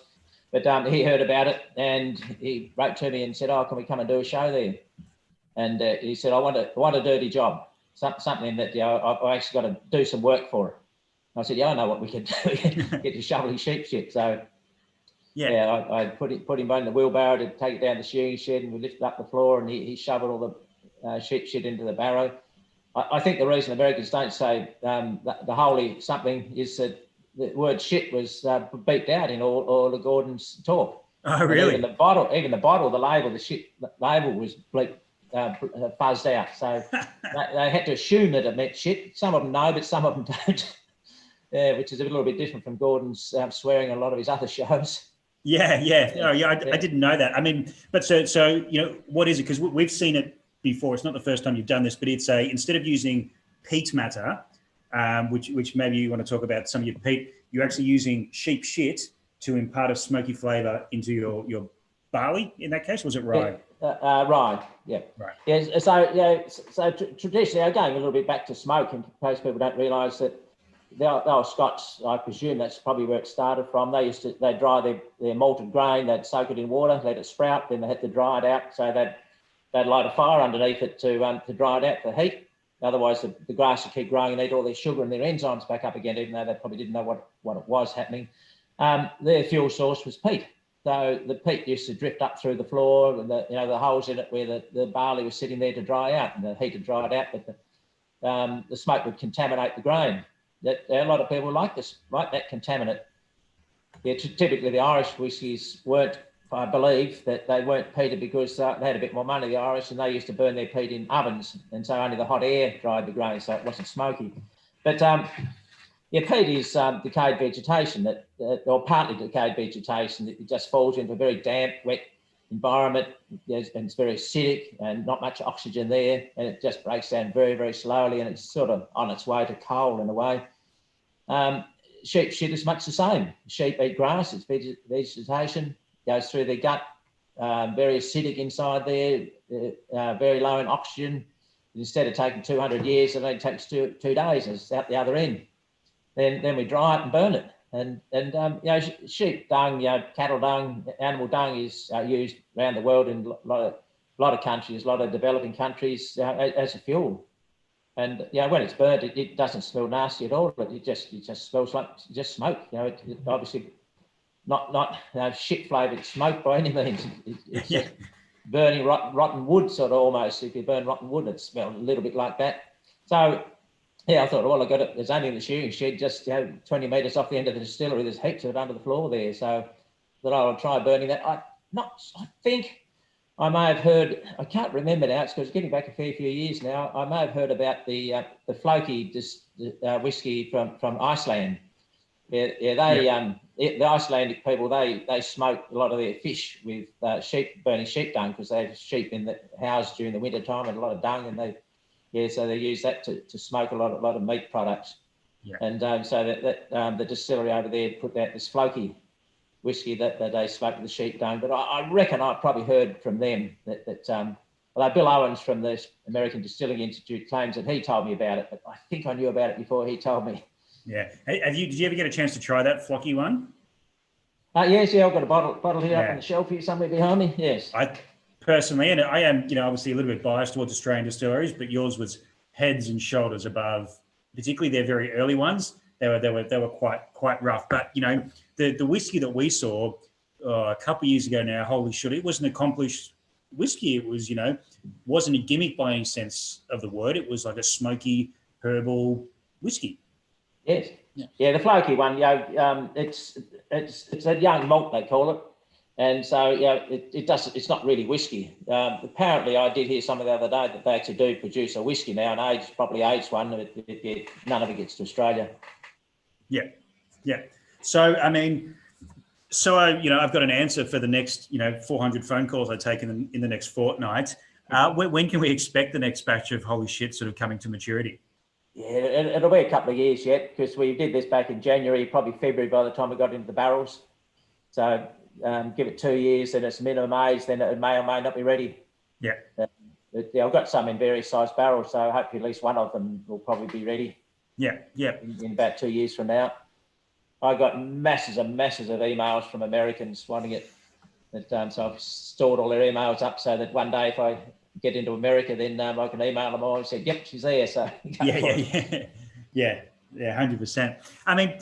S2: But he heard about it and he wrote to me and said, "Oh, can we come and do a show there?" And he said, "I want a dirty job, something that I've actually got to do some work for it." And I said, "Yeah, I know what we can do. Get to shoveling sheep shit." So I put him in the wheelbarrow to take it down the shearing shed, and we lifted up the floor, and he shoveled all the sheep shit into the barrow. I think the reason Americans don't say the holy something is that the word shit was beeped out in all of Gordon's talk.
S1: Oh, really?
S2: And even the bottle, the label, the shit label was buzzed out. So they had to assume that it meant shit. Some of them know, but some of them don't. Which is a little bit different from Gordon's swearing on a lot of his other shows.
S1: I didn't know that. I mean, but so what is it? Because we've seen it before. It's not the first time you've done this, but it's instead of using peat matter, which maybe you want to talk about some of your peat, you're actually using sheep shit to impart a smoky flavour into your barley. In that case, was it rye?
S2: Rye, yeah.
S1: Right.
S2: Yeah. So traditionally, again, a little bit back to smoke, in case people don't realise that they were Scots. I presume that's probably where it started from. They'd dry their malted grain, they'd soak it in water, let it sprout, then they had to dry it out. So they'd light a fire underneath it to dry it out for heat. Otherwise, the grass would keep growing and eat all their sugar and their enzymes back up again, even though they probably didn't know what it was happening. Their fuel source was peat. So the peat used to drift up through the floor and the holes in it where the barley was sitting there to dry out, and the heat would dry it out, but the smoke would contaminate the grain. A lot of people like that contaminant. Yeah, typically the Irish whiskies weren't, I believe, that they weren't peated because they had a bit more money, the Irish, and they used to burn their peat in ovens, and so only the hot air dried the grain, so it wasn't smoky. But peat is decayed vegetation, or partly decayed vegetation. It just falls into a very damp, wet environment, and it's very acidic and not much oxygen there, and it just breaks down very, very slowly, and it's sort of on its way to coal in a way. Sheep shit is much the same. Sheep eat grass, it's vegetation, goes through their gut, very acidic inside there, very low in oxygen. Instead of taking 200 years, it only takes two days, and it's out the other end. Then we dry it and burn it. And sheep dung, cattle dung, animal dung is used around the world in a lot of countries, a lot of developing countries as a fuel. And when it's burnt, it doesn't smell nasty at all. It just smells like just smoke. It obviously not shit flavoured smoke by any means. It's just burning rotten wood, sort of almost. If you burn rotten wood, it smells a little bit like that. So I thought, well, there's only the shearing shed just 20 metres off the end of the distillery. There's heaps of it under the floor there. So that I'll try burning that. I think I may have heard, I can't remember now, it's getting back a fair few years now. I may have heard about the Floki whiskey from Iceland. The Icelandic people, they smoke a lot of their fish with burning sheep dung, because they have sheep in the house during the winter time and a lot of dung, and so they use that to smoke a lot of meat products. Yeah. And so the distillery over there put out this Floki whiskey that they smoke with the sheep dung. But I reckon I've probably heard from them that although Bill Owens from the American Distilling Institute claims that he told me about it, but I think I knew about it before he told me.
S1: Yeah. Hey, did you ever get a chance to try that Floki one?
S2: Yes, I've got a bottle here up on the shelf here somewhere behind me. Yes.
S1: I personally, and I am, obviously a little bit biased towards Australian distilleries, but yours was heads and shoulders above, particularly their very early ones. They were quite rough. But the whiskey that we saw a couple of years ago now, holy shit, it was an accomplished whiskey. It was, wasn't a gimmick by any sense of the word. It was like a smoky, herbal whiskey.
S2: Yes. Yeah, the floky one, it's a young malt, they call it. And so, it's not really whiskey. Apparently, I did hear something the other day that they actually do produce a whiskey now, an properly aged one. None of it gets to Australia.
S1: Yeah. So, I've got an answer for the next, 400 phone calls I take in the next fortnight. When can we expect the next batch of holy shit sort of coming to maturity?
S2: Yeah, it'll be a couple of years yet, because we did this back in January, probably February by the time we got into the barrels. So give it 2 years, then it's minimum age, then it may or may not be ready.
S1: Yeah.
S2: I've got some in various size barrels, so hopefully at least one of them will probably be ready.
S1: Yeah.
S2: In about 2 years from now. I got masses of emails from Americans wanting it. So I've stored all their emails up so that one day if I get into America, then I can email them all and say, yep, she's there. So
S1: yeah, 100%. I mean,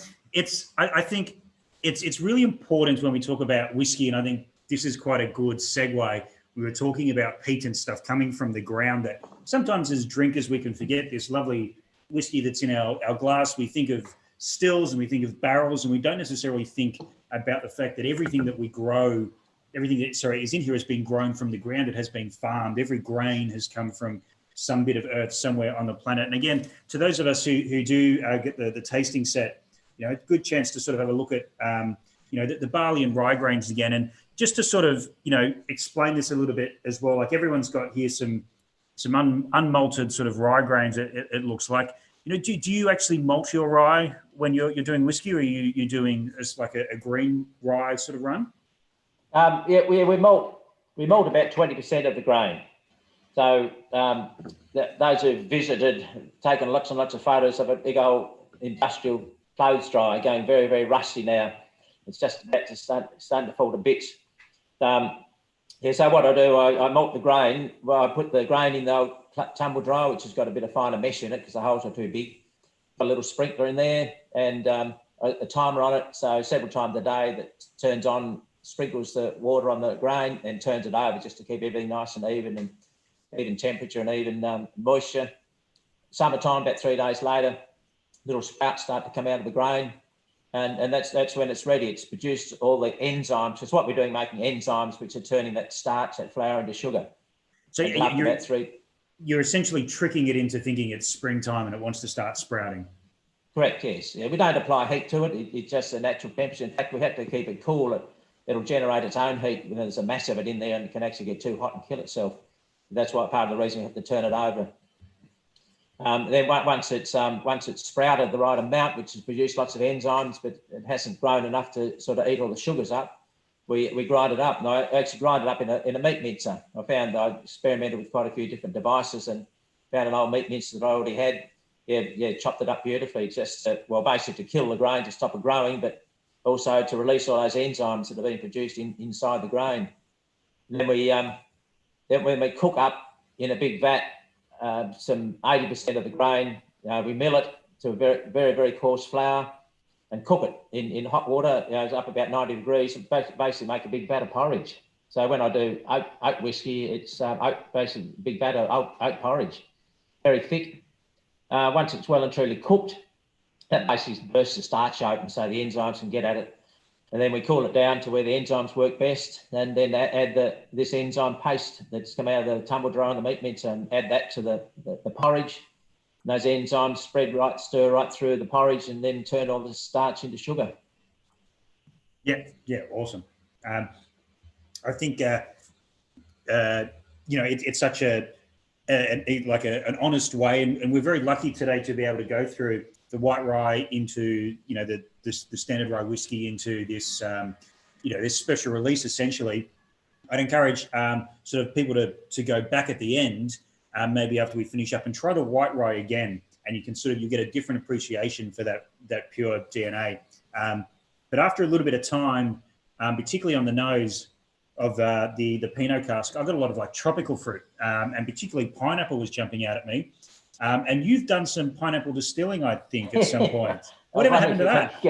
S1: I think it's really important when we talk about whiskey, and I think this is quite a good segue. We were talking about peat and stuff coming from the ground, that sometimes as drinkers we can forget this lovely whiskey that's in our glass. We think of stills and we think of barrels, and we don't necessarily think about the fact that everything that we grow, everything that is in here has been grown from the ground. It has been farmed. Every grain has come from some bit of earth somewhere on the planet. And again, to those of us who do get the tasting set, a good chance to sort of have a look at the barley and rye grains again, and just to sort of explain this a little bit as well. Like, everyone's got here some unmalted sort of rye grains. It looks like. Do you actually malt your rye when you're doing whiskey, or are you doing like a green rye sort of run?
S2: We malt about 20% of the grain. So those who've visited, taken lots and lots of photos of a big old industrial clothes dryer going very, very rusty now. It's just about to starting to fall to bits. So what I do, I malt the grain. Well, I put the grain in the old tumble dryer, which has got a bit of finer mesh in it because the holes are too big. Got a little sprinkler in there and a timer on it. So several times a day that turns on, sprinkles the water on the grain and turns it over just to keep everything nice and even temperature and even moisture. Summertime, about 3 days later, little sprouts start to come out of the grain, and that's when it's ready. It's produced all the enzymes. It's what we're doing, making enzymes which are turning that starch, that flour, into sugar. So
S1: you're essentially tricking it into thinking it's springtime and it wants to start sprouting.
S2: Correct, yes. Yeah, we don't apply heat to it. It's just a natural temperature. In fact, we have to keep it cool. It'll generate its own heat. There's a mass of it in there and it can actually get too hot and kill itself. That's why part of the reason we have to turn it over. Then once it's sprouted the right amount, which has produced lots of enzymes, but it hasn't grown enough to sort of eat all the sugars up, we grind it up. And I actually grind it up in a meat mincer. I experimented with quite a few different devices and found an old meat mincer that I already had. Chopped it up beautifully, just basically to kill the grain, to stop it growing, but also to release all those enzymes that are being produced inside the grain. And then when we cook up in a big vat some 80% of the grain, we mill it to a very, very, very coarse flour and cook it in hot water. It's up about 90 degrees, and basically make a big vat of porridge. So when I do oat whiskey, it's basically a big vat of oat porridge, very thick. Once it's well and truly cooked, that basically bursts the starch open so the enzymes can get at it. And then we cool it down to where the enzymes work best, and then add this enzyme paste that's come out of the tumble dryer and the meat mincer, and add that to the porridge. And those enzymes stir right through the porridge, and then turn all the starch into sugar.
S1: Yeah, awesome. I think it's such an honest way, and we're very lucky today to be able to go through the white rye into the standard rye whiskey into this this special release. Essentially, I'd encourage sort of people to go back at the end, maybe after we finish up, and try the white rye again, and you get a different appreciation for that pure DNA. But after a little bit of time, particularly on the nose of the Pinot cask, I've got a lot of like tropical fruit, and particularly pineapple was jumping out at me. And you've done some pineapple distilling, I think, at some point. Whatever happened to that?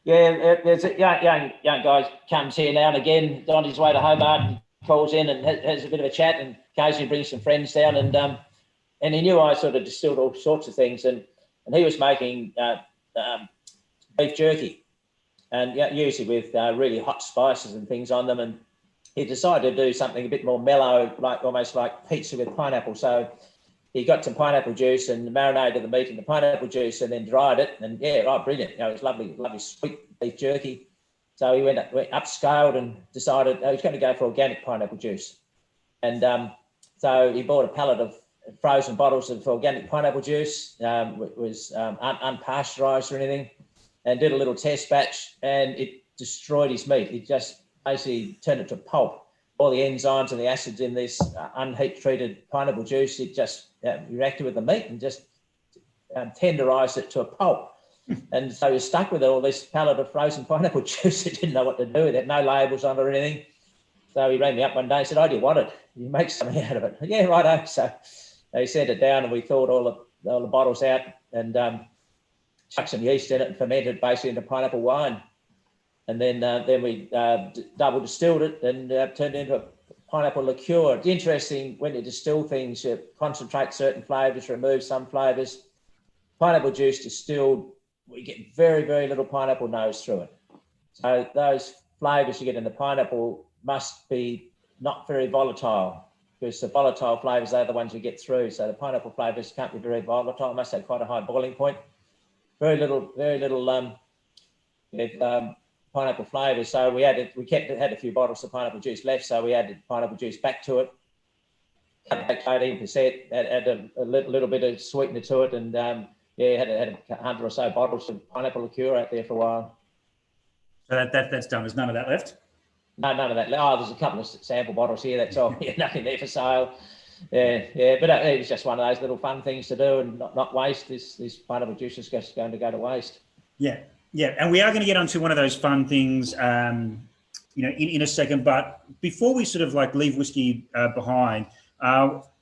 S2: Yeah, there's a young guy comes here now and again on his way to Hobart. calls in and has a bit of a chat, and occasionally brings some friends down, and he knew I sort of distilled all sorts of things, and he was making beef jerky, and usually with really hot spices and things on them, and he decided to do something a bit more mellow, like almost like pizza with pineapple. So he got some pineapple juice and marinated the meat in the pineapple juice, and then dried it, and brilliant. It was lovely sweet beef jerky. So he went upscaled and decided he was going to go for organic pineapple juice. And so he bought a pallet of frozen bottles of organic pineapple juice, which was unpasteurized or anything, and did a little test batch, and it destroyed his meat. It just basically turned it to pulp. All the enzymes and the acids in this unheat treated pineapple juice, it just reacted with the meat and just tenderized it to a pulp. And so he was stuck with all this pallet of frozen pineapple juice. He didn't know what to do with it, no labels on it or anything. So he rang me up one day and said, "Oh, do you want it? You make something out of it." "Yeah, righto." So he sent it down, and we thawed all the bottles out and chucked some yeast in it and fermented basically into pineapple wine. And then we double distilled it and turned it into a pineapple liqueur. It's interesting when you distill things, you concentrate certain flavors, remove some flavors. Pineapple juice distilled, we get very, very little pineapple nose through it. So those flavors you get in the pineapple must be not very volatile, because the volatile flavors are the ones you get through. So the pineapple flavors can't be very volatile, must have quite a high boiling point. Very little pineapple flavors. So we had a few bottles of pineapple juice left, so we added pineapple juice back to it, cut back 18%, add a little bit of sweetener to it, and had 100 or so bottles of pineapple liqueur out there for a while.
S1: So that's done. There's none of that left?
S2: No, none of that. Oh, there's a couple of sample bottles here, that's all. Nothing there for sale. Yeah, but it was just one of those little fun things to do and not waste. This pineapple juice is just going to go to waste. Yeah,
S1: and we are going to get onto one of those fun things, in a second. But before we sort of like leave whiskey behind,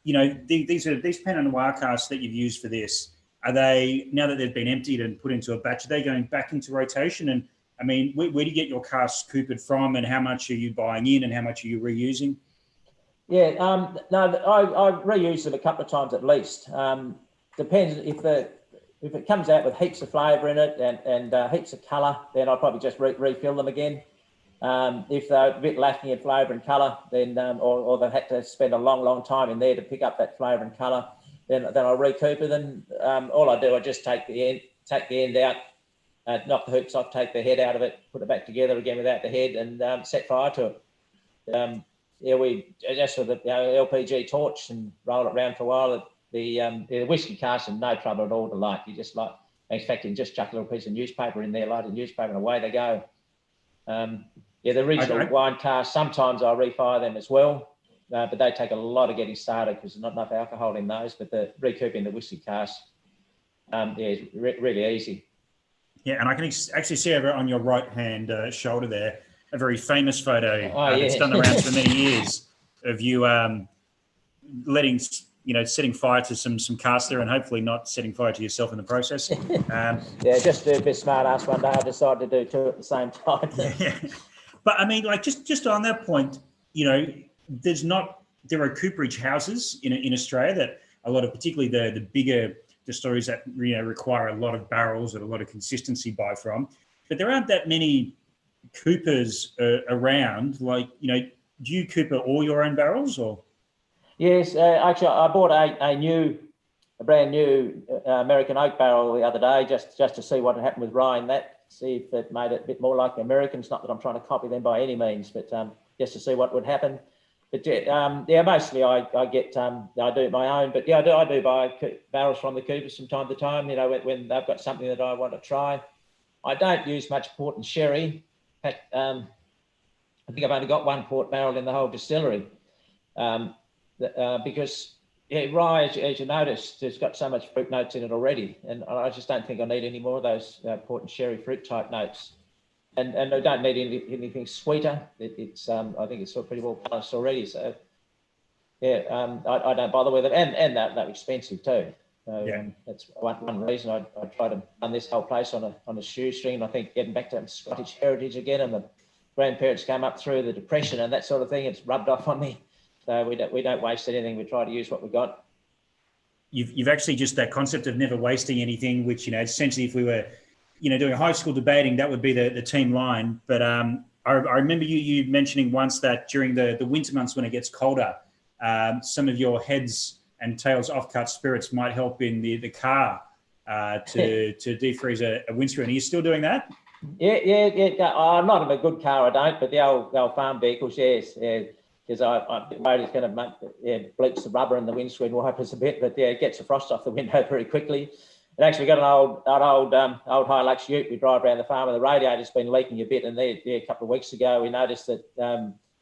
S1: these Pinot Noir casks that you've used for this, are they, now that they've been emptied and put into a batch, are they going back into rotation? And I mean, where do you get your casks coopered from, and how much are you buying in, and how much are you reusing?
S2: Yeah, no, I reuse them a couple of times at least. Depends if it comes out with heaps of flavour in it and heaps of colour, then I'll probably just refill them again. If they're a bit lacking in flavour and colour, then or they had to spend a long time in there to pick up that flavour and colour, then I'll recooper them. All I do, I just take the end out, knock the hoops off, take the head out of it, put it back together again without the head, and set fire to it. We just with the LPG torch and roll it around for a while. The whiskey cask is no trouble at all to light. You just light. In fact, you can just chuck a little piece of newspaper in there, light a newspaper, and away they go. The original wine cask, sometimes I refire them as well, but they take a lot of getting started because there's not enough alcohol in those. But the recouping the whiskey cask, is really easy.
S1: Yeah, and I can actually see over on your right hand shoulder there a very famous photo that's done the rounds for many years of you setting fire to some casks there, and hopefully not setting fire to yourself in the process.
S2: Just a bit smart ass one day. I decided to do two at the same time.
S1: But I mean, like just on that point, there are cooperage houses in Australia that a lot of, particularly the bigger distilleries that require a lot of barrels and a lot of consistency buy from, but there aren't that many coopers around. Like, do you cooper all your own barrels or?
S2: Yes, actually, I bought a brand new American oak barrel the other day just to see what had happened with rye and that, see if it made it a bit more like the Americans. Not that I'm trying to copy them by any means, but just to see what would happen. But mostly I do my own, but I do buy barrels from the coopers from time to time. When they've got something that I want to try. I don't use much port and sherry. In fact, I think I've only got one port barrel in the whole distillery. Because rye, as you noticed, has got so much fruit notes in it already, and I just don't think I need any more of those port and sherry fruit type notes. And I don't need anything sweeter. I think it's pretty well balanced already. So I don't bother with it, and they're expensive too. So that's one reason I try to run this whole place on a shoestring. And I think getting back to Scottish heritage again and the grandparents came up through the Depression and that sort of thing. It's rubbed off on me. So we don't waste anything. We try to use what we got.
S1: You've actually just that concept of never wasting anything, which, essentially if we were, doing high school debating, that would be the team line. But I remember you mentioning once that during the winter months when it gets colder, some of your heads and tails off-cut spirits might help in the car to defreeze a windscreen. Are you still doing that?
S2: Yeah. I'm not in a good car, I don't, but the old farm vehicles, yes. Because I'm worried it's going to bleach the rubber and the windscreen wipers a bit, but it gets the frost off the window very quickly. And actually got an old Hilux ute we drive around the farm, and the radiator's been leaking a bit. And a couple of weeks ago, we noticed that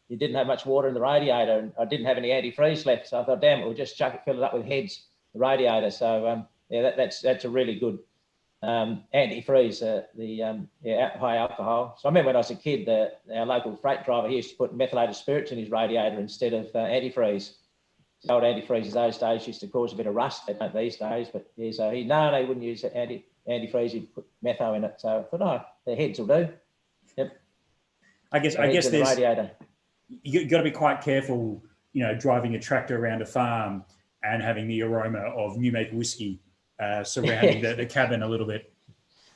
S2: you didn't have much water in the radiator, and I didn't have any antifreeze left. So I thought, damn it, we'll just fill it up with heads, the radiator. So that's a really good antifreeze, high alcohol. So I remember when I was a kid, our local freight driver, he used to put methylated spirits in his radiator instead of antifreeze. The old antifreezes those days used to cause a bit of rust. They don't these days, but so he wouldn't use antifreeze. He'd put metho in it. So I thought, the heads will do. Yep.
S1: I guess there's
S2: radiator.
S1: You've got to be quite careful, driving a tractor around a farm and having the aroma of new make whiskey surrounding the cabin a little bit.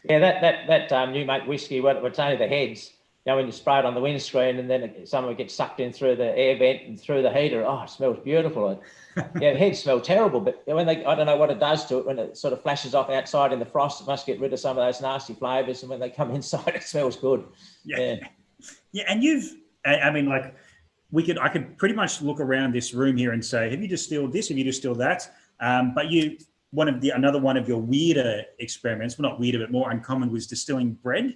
S2: Yeah, that new make whiskey, it's only the heads. When you spray it on the windscreen and then some of it gets sucked in through the air vent and through the heater, it smells beautiful. The heads smell terrible, but I don't know what it does to it when it sort of flashes off outside in the frost. It must get rid of some of those nasty flavours, and when they come inside, it smells good. Yeah,
S1: and I could pretty much look around this room here and say, have you distilled this? Have you distilled that? But another one of your weirder experiments, well, not weirder, but more uncommon, was distilling bread.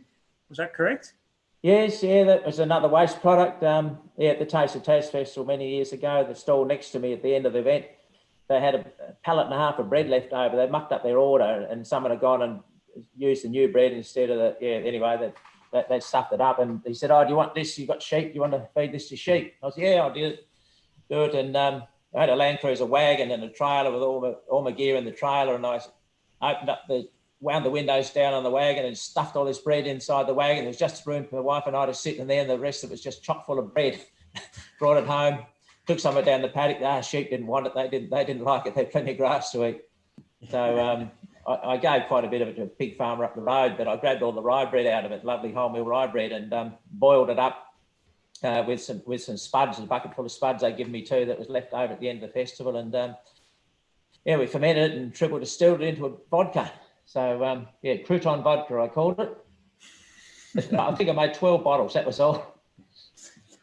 S1: Was that correct?
S2: Yes, that was another waste product. At the Taste of Taste Festival many years ago, the stall next to me at the end of the event, they had a pallet and a half of bread left over. They mucked up their order, and someone had gone and used the new bread instead of anyway, they stuffed it up. And he said, do you want this? You got sheep? You want to feed this to sheep? I said, yeah, I'll do it. And I had a Land Cruiser wagon and a trailer with all my gear in the trailer, and I opened up wound the windows down on the wagon and stuffed all this bread inside the wagon. There was just room for my wife and I to sit in there, and the rest of it was just chock full of bread. Brought it home, took some of it down the paddock. Sheep didn't want it. They didn't like it. They had plenty of grass to eat. So I gave quite a bit of it to a pig farmer up the road, but I grabbed all the rye bread out of it, lovely wholemeal rye bread, and boiled it up with some spuds, a bucket full of spuds they give me too that was left over at the end of the festival. And we fermented it and triple distilled it into a vodka. So, crouton vodka, I called it. I think I made 12 bottles. That was all.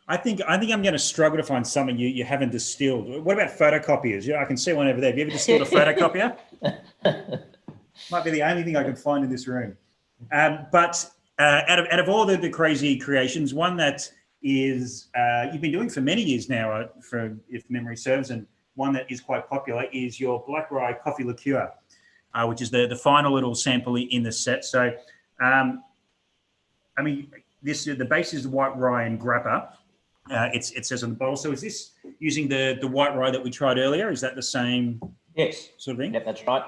S1: I think I'm going to struggle to find something you haven't distilled. What about photocopiers? I can see one over there. Have you ever distilled a photocopier? Might be the only thing I can find in this room. But out of all the crazy creations, one that is you've been doing for many years now, if memory serves, and one that is quite popular is your black rye coffee liqueur. Which is the final little sample in the set. So, the base is the white rye and grappa. It says on the bottle. So, is this using the white rye that we tried earlier? Is that the same?
S2: Yes.
S1: Sort of thing.
S2: Yep, that's right.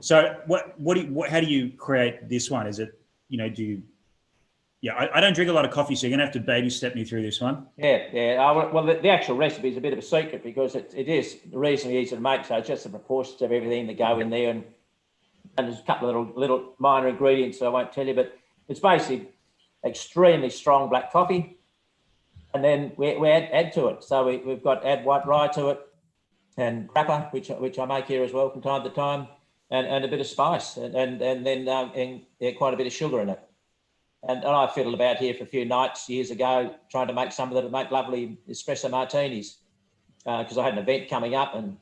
S1: So, how do you create this one? Is it, I don't drink a lot of coffee, so you're gonna have to baby step me through this one.
S2: Yeah. Well, the actual recipe is a bit of a secret because it is reasonably easy to make. So it's just the proportions of everything that go in there, and there's a couple of little minor ingredients I won't tell you, but it's basically extremely strong black coffee, and then we add to it. So we've got add white rye to it, and grappa, which I make here as well from time to time, and a bit of spice, and then quite a bit of sugar in it. And I fiddled about here for a few nights years ago, trying to make some of that make lovely espresso martinis, because I had an event coming up, and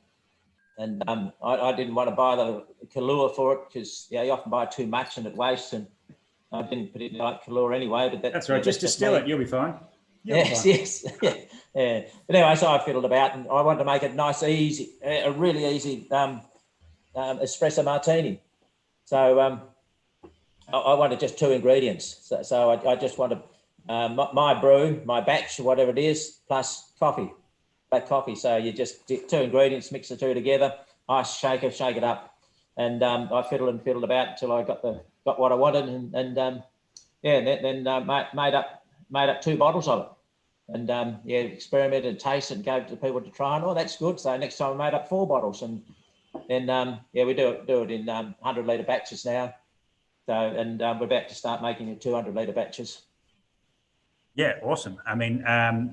S2: I didn't want to buy the Kahlua for it because you often buy too much and it wastes, and I didn't particularly like Kahlua anyway. But
S1: that's right. Just distill it, you'll be fine.
S2: Yes. Yeah. But anyway, so I fiddled about, and I wanted to make it nice, easy, a really easy espresso martini. So I wanted just 2 ingredients. So I just wanted my brew, my batch, whatever it is, plus coffee, black coffee. So you just did 2 ingredients, mix the 2 together, ice shaker, shake it up, and I fiddled about until I got what I wanted, and then made up made up 2 bottles of it, and experimented, tasted, and gave it to people to try, and that's good. So next time we made up 4 bottles, and then we do it in 100-litre batches now. So and we're about to start making it 200-litre batches.
S1: Yeah, awesome. I mean,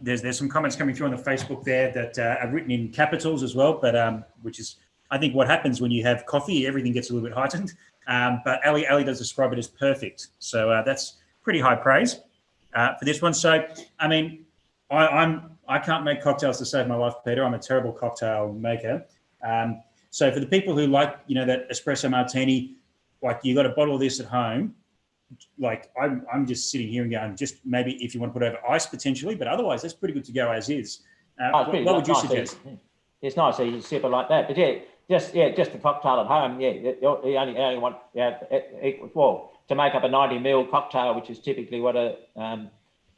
S1: there's some comments coming through on the Facebook there that are written in capitals as well, but which is, I think, what happens when you have coffee. Everything gets a little bit heightened. But Ali does describe it as perfect. So that's pretty high praise for this one. So, I mean, I can't make cocktails to save my life, Peter. I'm a terrible cocktail maker. So for the people who like, that espresso martini, like you got a bottle of this at home, like I'm just sitting here and going, just maybe if you want to put over ice potentially, but otherwise that's pretty good to go as is. What would you suggest?
S2: It's nice, you sip it like that. But just a cocktail at home. You only want to make up a 90ml cocktail, which is typically what an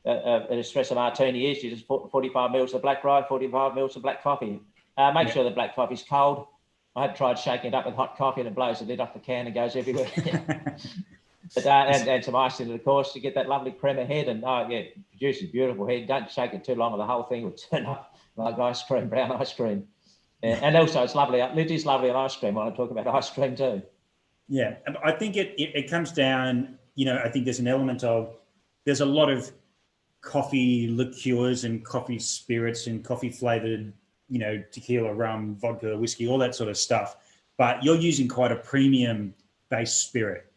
S2: espresso martini is. You just put 45 mils of black rye, 45 mils of black coffee. Make sure the black coffee's cold. I had tried shaking it up with hot coffee and it blows the lid off the can and goes everywhere. But and some ice in it, of course, to get that lovely crema head, and produces beautiful head. Don't shake it too long, or the whole thing will turn up like ice cream, brown ice cream. And also, it's lovely. It is lovely on ice cream. I want to talk about ice cream too. Yeah,
S1: I think it comes down. I think there's an element of there's a lot of coffee liqueurs and coffee spirits and coffee flavored, tequila, rum, vodka, whiskey, all that sort of stuff. But you're using quite a premium base spirit.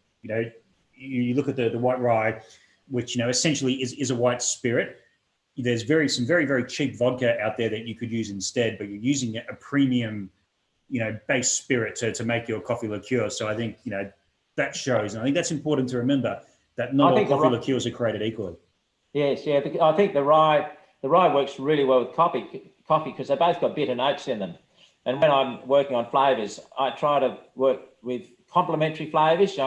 S1: You look at the white rye, which essentially is a white spirit. There's some very, very cheap vodka out there that you could use instead, but you're using a premium, base spirit to make your coffee liqueur. So I think that shows, and I think that's important to remember that not all coffee liqueurs are created equally.
S2: Yes, yeah. I think the rye works really well with coffee because they both got bitter notes in them. And when I'm working on flavors, I try to work with complementary flavors.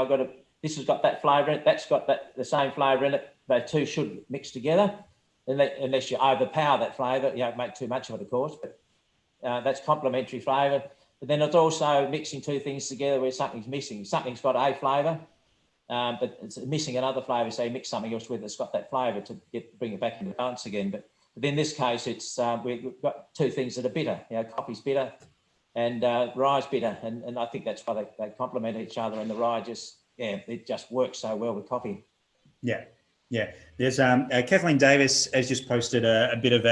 S2: This has got that flavour in it, that's got the same flavour in it. The two should mix together, unless you overpower that flavour. You don't make too much of it, of course, but that's complementary flavour. But then it's also mixing 2 things together where something's missing. Something's got a flavour, but it's missing another flavour, so you mix something else with it that's got that flavour to bring it back into balance again. But in this case, it's we've got 2 things that are bitter. Coffee's bitter and rye's bitter, and I think that's why they complement each other, and the rye it just works so well with coffee.
S1: Yeah. There's Kathleen Davis has just posted a bit of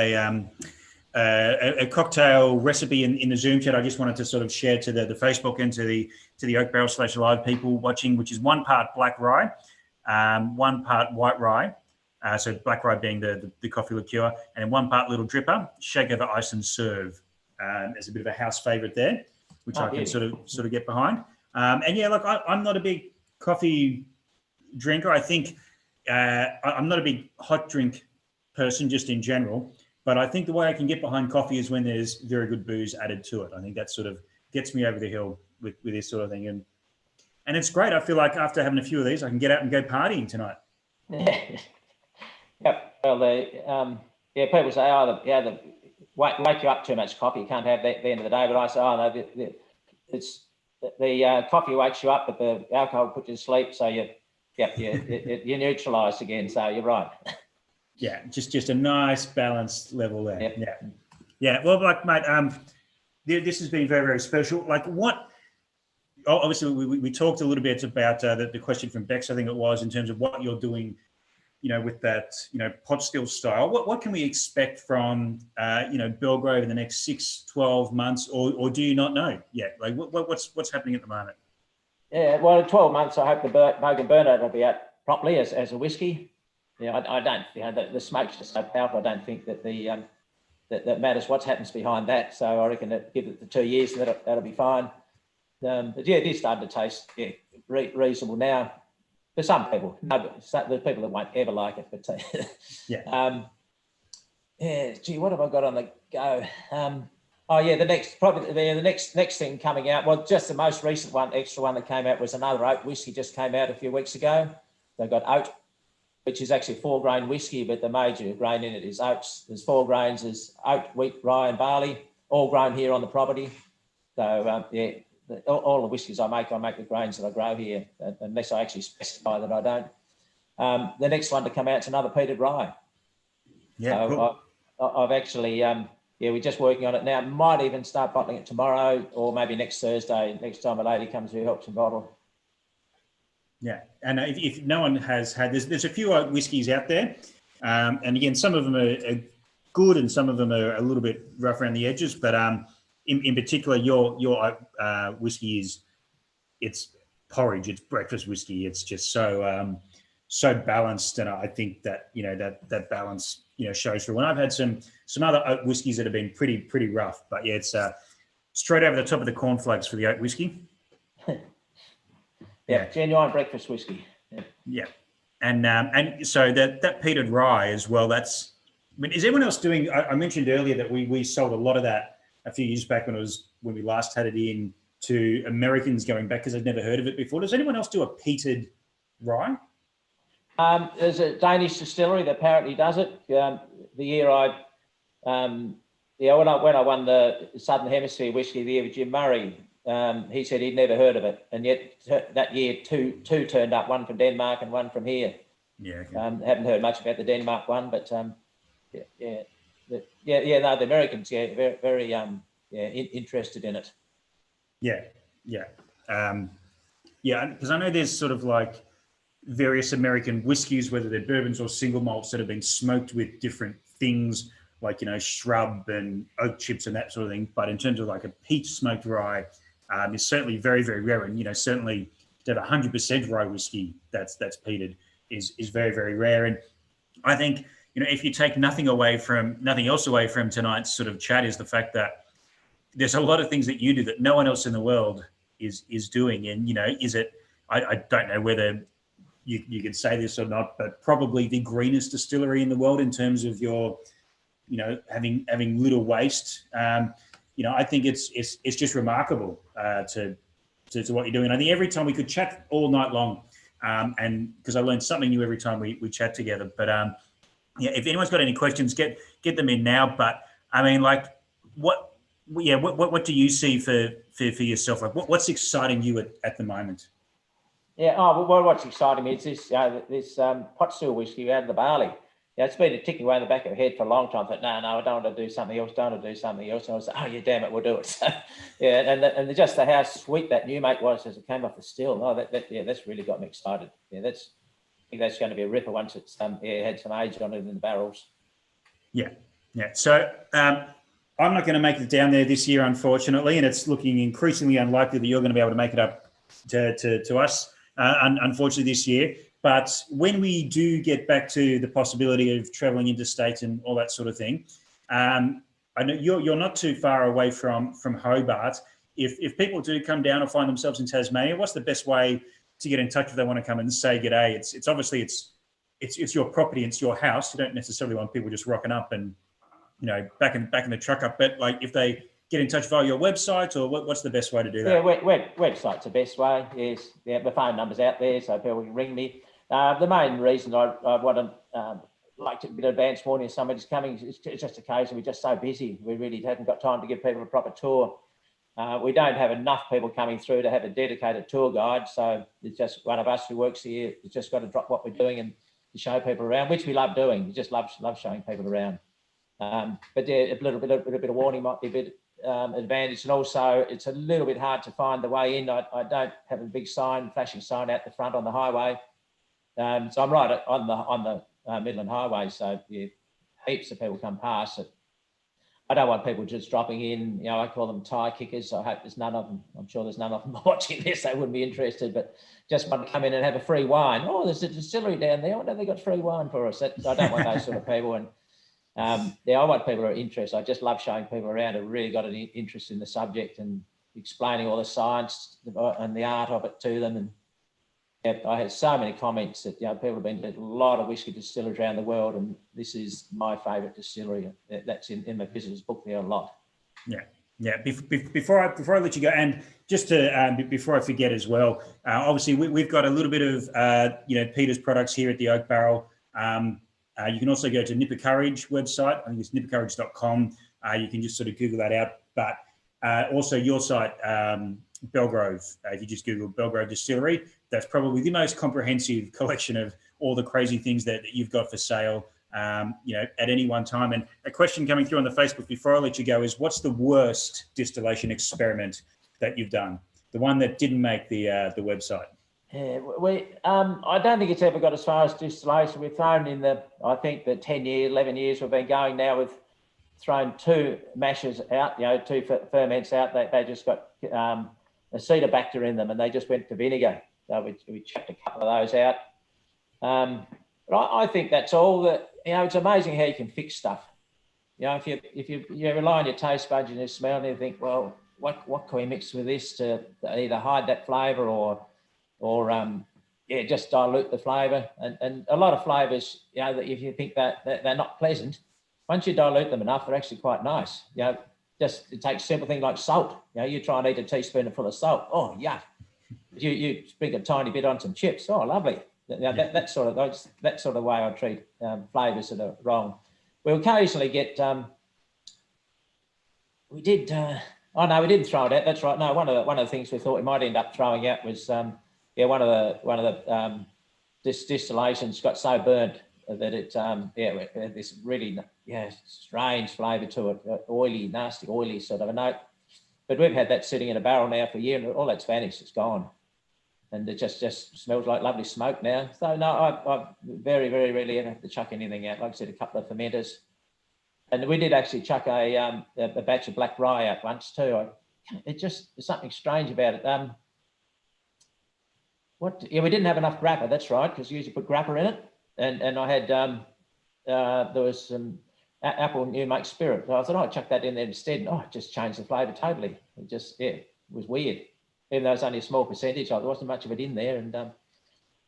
S1: a cocktail recipe in the Zoom chat. I just wanted to sort of share to the Facebook and to the Oak Barrel / live people watching, which is 1 part black rye, 1 part white rye. So black rye being the coffee liqueur, and 1 part little dripper, shake over ice and serve. There's a bit of a house favorite there, which I can sort of get behind. Look, I'm not a big coffee drinker. I think I'm not a big hot drink person just in general, but I think the way I can get behind coffee is when there's very good booze added to it. I think that sort of gets me over the hill with this sort of thing. And it's great. I feel like after having a few of these, I can get out and go partying tonight.
S2: Yep. Well, people say, wake you up too much coffee. You can't have that at the end of the day. But I say, it's the coffee wakes you up, but the alcohol puts you to sleep. So you're neutralised again. So you're right.
S1: Yeah, just a nice balanced level there.
S2: Yep.
S1: Yeah. Well, like, mate, this has been very, very special. Like, what? Obviously, we talked a little bit about the question from Bex, I think it was, in terms of what you're doing, with that, pot still style. What can we expect from, Belgrove in the next 6, 12 months, or do you not know yet? Like, what's happening at the moment?
S2: Yeah, well, in 12 months, I hope the Bogan Burnout will be out properly as a whiskey. I don't, the smoke's just so powerful. I don't think that that matters what happens behind that. So I reckon that give it the 2 years, that'll be fine. But it is starting to taste reasonable now. For some people, there's people that won't ever like it. But what have I got on the go? The next thing coming out. Well, just the most recent extra one that came out was another oat whiskey. Just came out a few weeks ago. They got oat, which is actually 4-grain whiskey, but the major grain in it is oats. There's 4 grains: there's oat, wheat, rye, and barley, all grown here on the property. So all the whiskies I make the grains that I grow here, unless I actually specify that I don't. The next one to come out is another peated rye.
S1: Yeah,
S2: so
S1: cool.
S2: I've actually, we're just working on it now. Might even start bottling it tomorrow or maybe next Thursday, next time a lady comes who helps me bottle.
S1: Yeah, and if no one has had, there's a few whiskies out there, and again, some of them are good and some of them are a little bit rough around the edges. But in particular, your whiskey it's porridge, it's breakfast whiskey. It's just so balanced, and I think that that balance shows through. When I've had some other oat whiskies that have been pretty rough, but yeah, it's straight over the top of the cornflakes for the oat whiskey.
S2: Yeah, genuine breakfast whiskey.
S1: Yeah. And so that peated rye as well. Is everyone else doing? I mentioned earlier that we sold a lot of that a few years back when we last had it in to Americans going back because they'd never heard of it before. Does anyone else do a peated rye?
S2: There's a Danish distillery that apparently does it. The year when I won the Southern Hemisphere Whiskey of the Year with Jim Murray, he said he'd never heard of it, and yet that year two turned up, one from Denmark and one from here.
S1: Yeah, okay.
S2: Haven't heard much about the Denmark one, but the Americans, very interested in it.
S1: Yeah, because I know there's sort of like various American whiskies, whether they're bourbons or single malts that have been smoked with different things, like shrub and oak chips and that sort of thing. But in terms of like a peat smoked rye, is certainly very, very rare. And certainly to have 100% rye whiskey that's peated is very, very rare. And I think if you take nothing else away from tonight's sort of chat, is the fact that there's a lot of things that you do that no one else in the world is doing. And is it? I don't know whether you can say this or not, but probably the greenest distillery in the world in terms of your, having little waste. I think it's just remarkable to what you're doing. I think every time we could chat all night long, and because I learned something new every time we chat together. But if anyone's got any questions, get them in now. But I mean, like, what do you see for yourself? Like, what's exciting you at the moment?
S2: Yeah. Oh, well, what's exciting me is this pot still whiskey out of the barley. Yeah, it's been ticking away in the back of my head for a long time. I thought, no, I don't want to do something else. Don't want to do something else. And I was like, oh, yeah, damn it, we'll do it. So, yeah, and just how sweet that new mate was as it came off the still. Oh, that's really got me excited. Yeah, I think that's going to be a ripper once it's had some age on it in the barrels.
S1: Yeah. So I'm not going to make it down there this year, unfortunately, and it's looking increasingly unlikely that you're going to be able to make it up to us. Unfortunately this year, but when we do get back to the possibility of traveling interstate and all that sort of thing, I know you're not too far away from Hobart. If people do come down or find themselves in Tasmania, what's the best way to get in touch if they want to come and say g'day? It's obviously it's your property, it's your house. You don't necessarily want people just rocking up and backing the truck up, but like if they get in touch via your website, or what's the best way to do that?
S2: Yeah, website's the best way. Yes, the phone number's out there, so people can ring me. The main reason I want to like to be advance warning if somebody's coming, it's just occasionally we're just so busy. We really haven't got time to give people a proper tour. We don't have enough people coming through to have a dedicated tour guide, so it's just one of us who works here. It's just got to drop what we're doing and to show people around, which we love doing. We just love showing people around. But yeah, a little bit of warning might be a bit advantage, and also it's a little bit hard to find the way in. I don't have a big flashing sign out the front on the highway, so I'm right on the Midland Highway. So yeah, heaps of people come past it. I don't want people just dropping in. I call them tie kickers. I hope there's none of them. I'm sure there's none of them watching this. They wouldn't be interested, but just want to come in and have a free wine. Oh, there's a distillery down there. Why don't they got free wine for us? I don't want those sort of people. And I want people who are interested. I just love showing people around who really got an interest in the subject and explaining all the science and the art of it to them. And I had so many comments that people have been to a lot of whiskey distilleries around the world, and this is my favourite distillery. That's in my visitor's book there a lot.
S1: Yeah. Before I let you go, and just to before I forget as well, obviously we've got a little bit of Peter's products here at the Oak Barrel. You can also go to Nipper Courage website. I think it's nippercourage.com. You can just sort of Google that out. But also your site, Belgrove. If you just Google Belgrove Distillery, that's probably the most comprehensive collection of all the crazy things that you've got for sale at any one time. And a question coming through on the Facebook before I let you go is, what's the worst distillation experiment that you've done? The one that didn't make the website.
S2: Yeah, I don't think it's ever got as far as distillation. We've thrown in I think the 10 years, 11 years we've been going now, we've thrown 2 mashers out, 2 ferments out. They just got acetobacter in them and they just went to vinegar. So we chucked a couple of those out. But I think that's all. That it's amazing how you can fix stuff. If you rely on your taste buds and your smell, and you think, well, what can we mix with this to either hide that flavour or just dilute the flavour. And a lot of flavours, that if you think that they're not pleasant, once you dilute them enough, they're actually quite nice. Just it takes simple thing like salt. You try and eat a teaspoonful of salt. Oh, yuck. You sprinkle a tiny bit on some chips. Oh, lovely. That's sort of way I treat flavours that are wrong. We occasionally get. We didn't throw it out. That's right. No, one of the things we thought we might end up throwing out was one of the distillations got so burnt that it had this really strange flavour to it, oily, nasty, oily sort of a note. But we've had that sitting in a barrel now for a year, and all that's vanished. It's gone. And it just smells like lovely smoke now. So no, I very, very rarely ever have to chuck anything out. Like I said, a couple of fermenters. And we did actually chuck a batch of black rye out once too. There's something strange about it. We didn't have enough grappa, that's right, because you usually put grappa in it. And I had, there was some apple new make spirit. So I thought, I'd chuck that in there instead. And, it just changed the flavour totally. It was weird. Even though it's only a small percentage, there wasn't much of it in there. And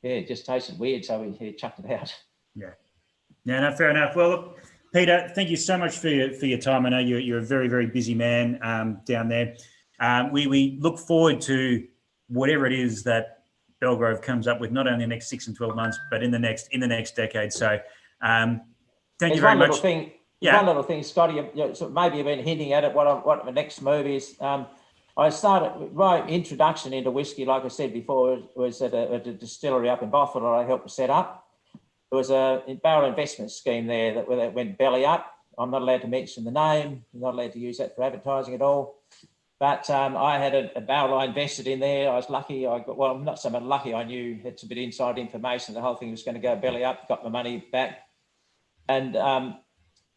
S2: it just tasted weird. So we chucked it out.
S1: Yeah. No, fair enough. Well, look, Peter, thank you so much for your time. I know you're a very, very busy man down there. We look forward to whatever it is that Belgrove comes up with, not only in the next 6 and 12 months, but in the next decade. So thank you very much.
S2: One little thing, Scotty, maybe you've been hinting at it, what the next move is. My introduction into whiskey, like I said before, was at a distillery up in Bothwell that I helped set up. There was a barrel investment scheme there that went belly up. I'm not allowed to mention the name. I'm not allowed to use that for advertising at all. But I had a barrel I invested in there. I was lucky. I'm not so much lucky. I knew it's a bit inside information. The whole thing was going to go belly up. Got my money back. And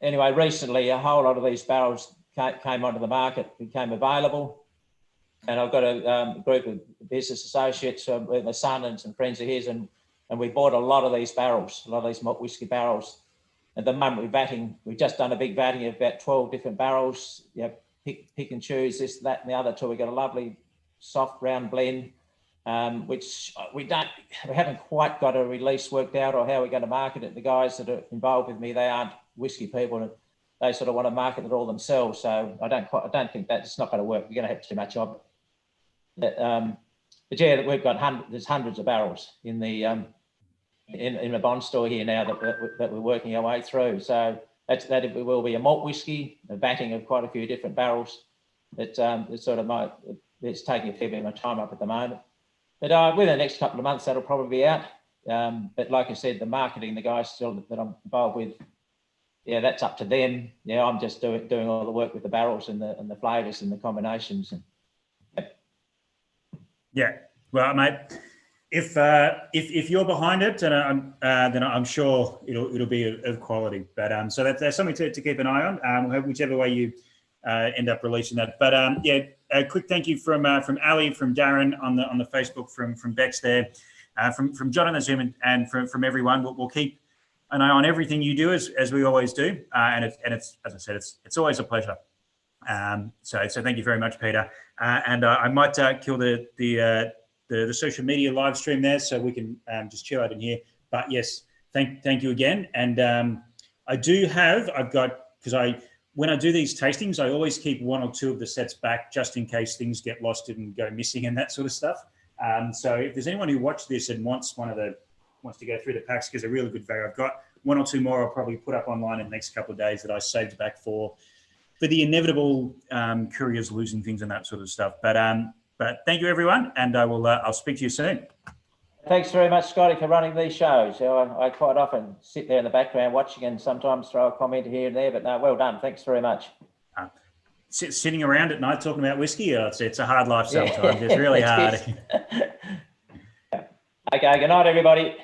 S2: anyway, recently a whole lot of these barrels came onto the market, became available. And I've got a group of business associates with my son and some friends of his, and we bought a lot of these barrels, a lot of these malt whiskey barrels. At the moment we've just done a big vatting of about 12 different barrels. Pick and choose this, that, and the other till we got a lovely soft round blend, which we haven't quite got a release worked out or how we're going to market it. The guys that are involved with me, they aren't whiskey people, and they sort of want to market it all themselves. So I don't think that's not going to work. We're going to have too much of it. But yeah, we've got there's hundreds of barrels in the in the bond store here now that we're working our way through. So that will be a malt whiskey, a vatting of quite a few different barrels. It's taking a fair bit of my time up at the moment. But within the next couple of months, that'll probably be out. But like I said, the marketing, the guys still that I'm involved with, that's up to them. I'm just doing all the work with the barrels and the flavours and the combinations.
S1: Yeah, well, mate, if you're behind it, then I'm sure it'll be of quality. But so that's something to keep an eye on. Whichever way you end up releasing that. But a quick thank you from Ali, from Darren on the Facebook, from Bex there, from John on the Zoom, and from everyone. We'll keep an eye on everything you do as we always do. And it's as I said, it's always a pleasure. So thank you very much, Peter. And I might kill the social media live stream there, so we can just chill out in here. But yes, thank you again. And when I do these tastings, I always keep 1 or 2 of the sets back just in case things get lost and go missing and that sort of stuff. So if there's anyone who watched this and wants to go through the packs, because they're really good value, I've got 1 or 2 more I'll probably put up online in the next couple of days that I saved back for the inevitable couriers losing things and that sort of stuff. But thank you, everyone, and I'll speak to you soon.
S2: thanks very much, Scotty, for running these shows. I quite often sit there in the background watching and sometimes throw a comment here and there, but no, well done. Thanks very much.
S1: Sitting around at night talking about whiskey, it's a hard life sometimes. It's really hard.
S2: Okay, good night, everybody.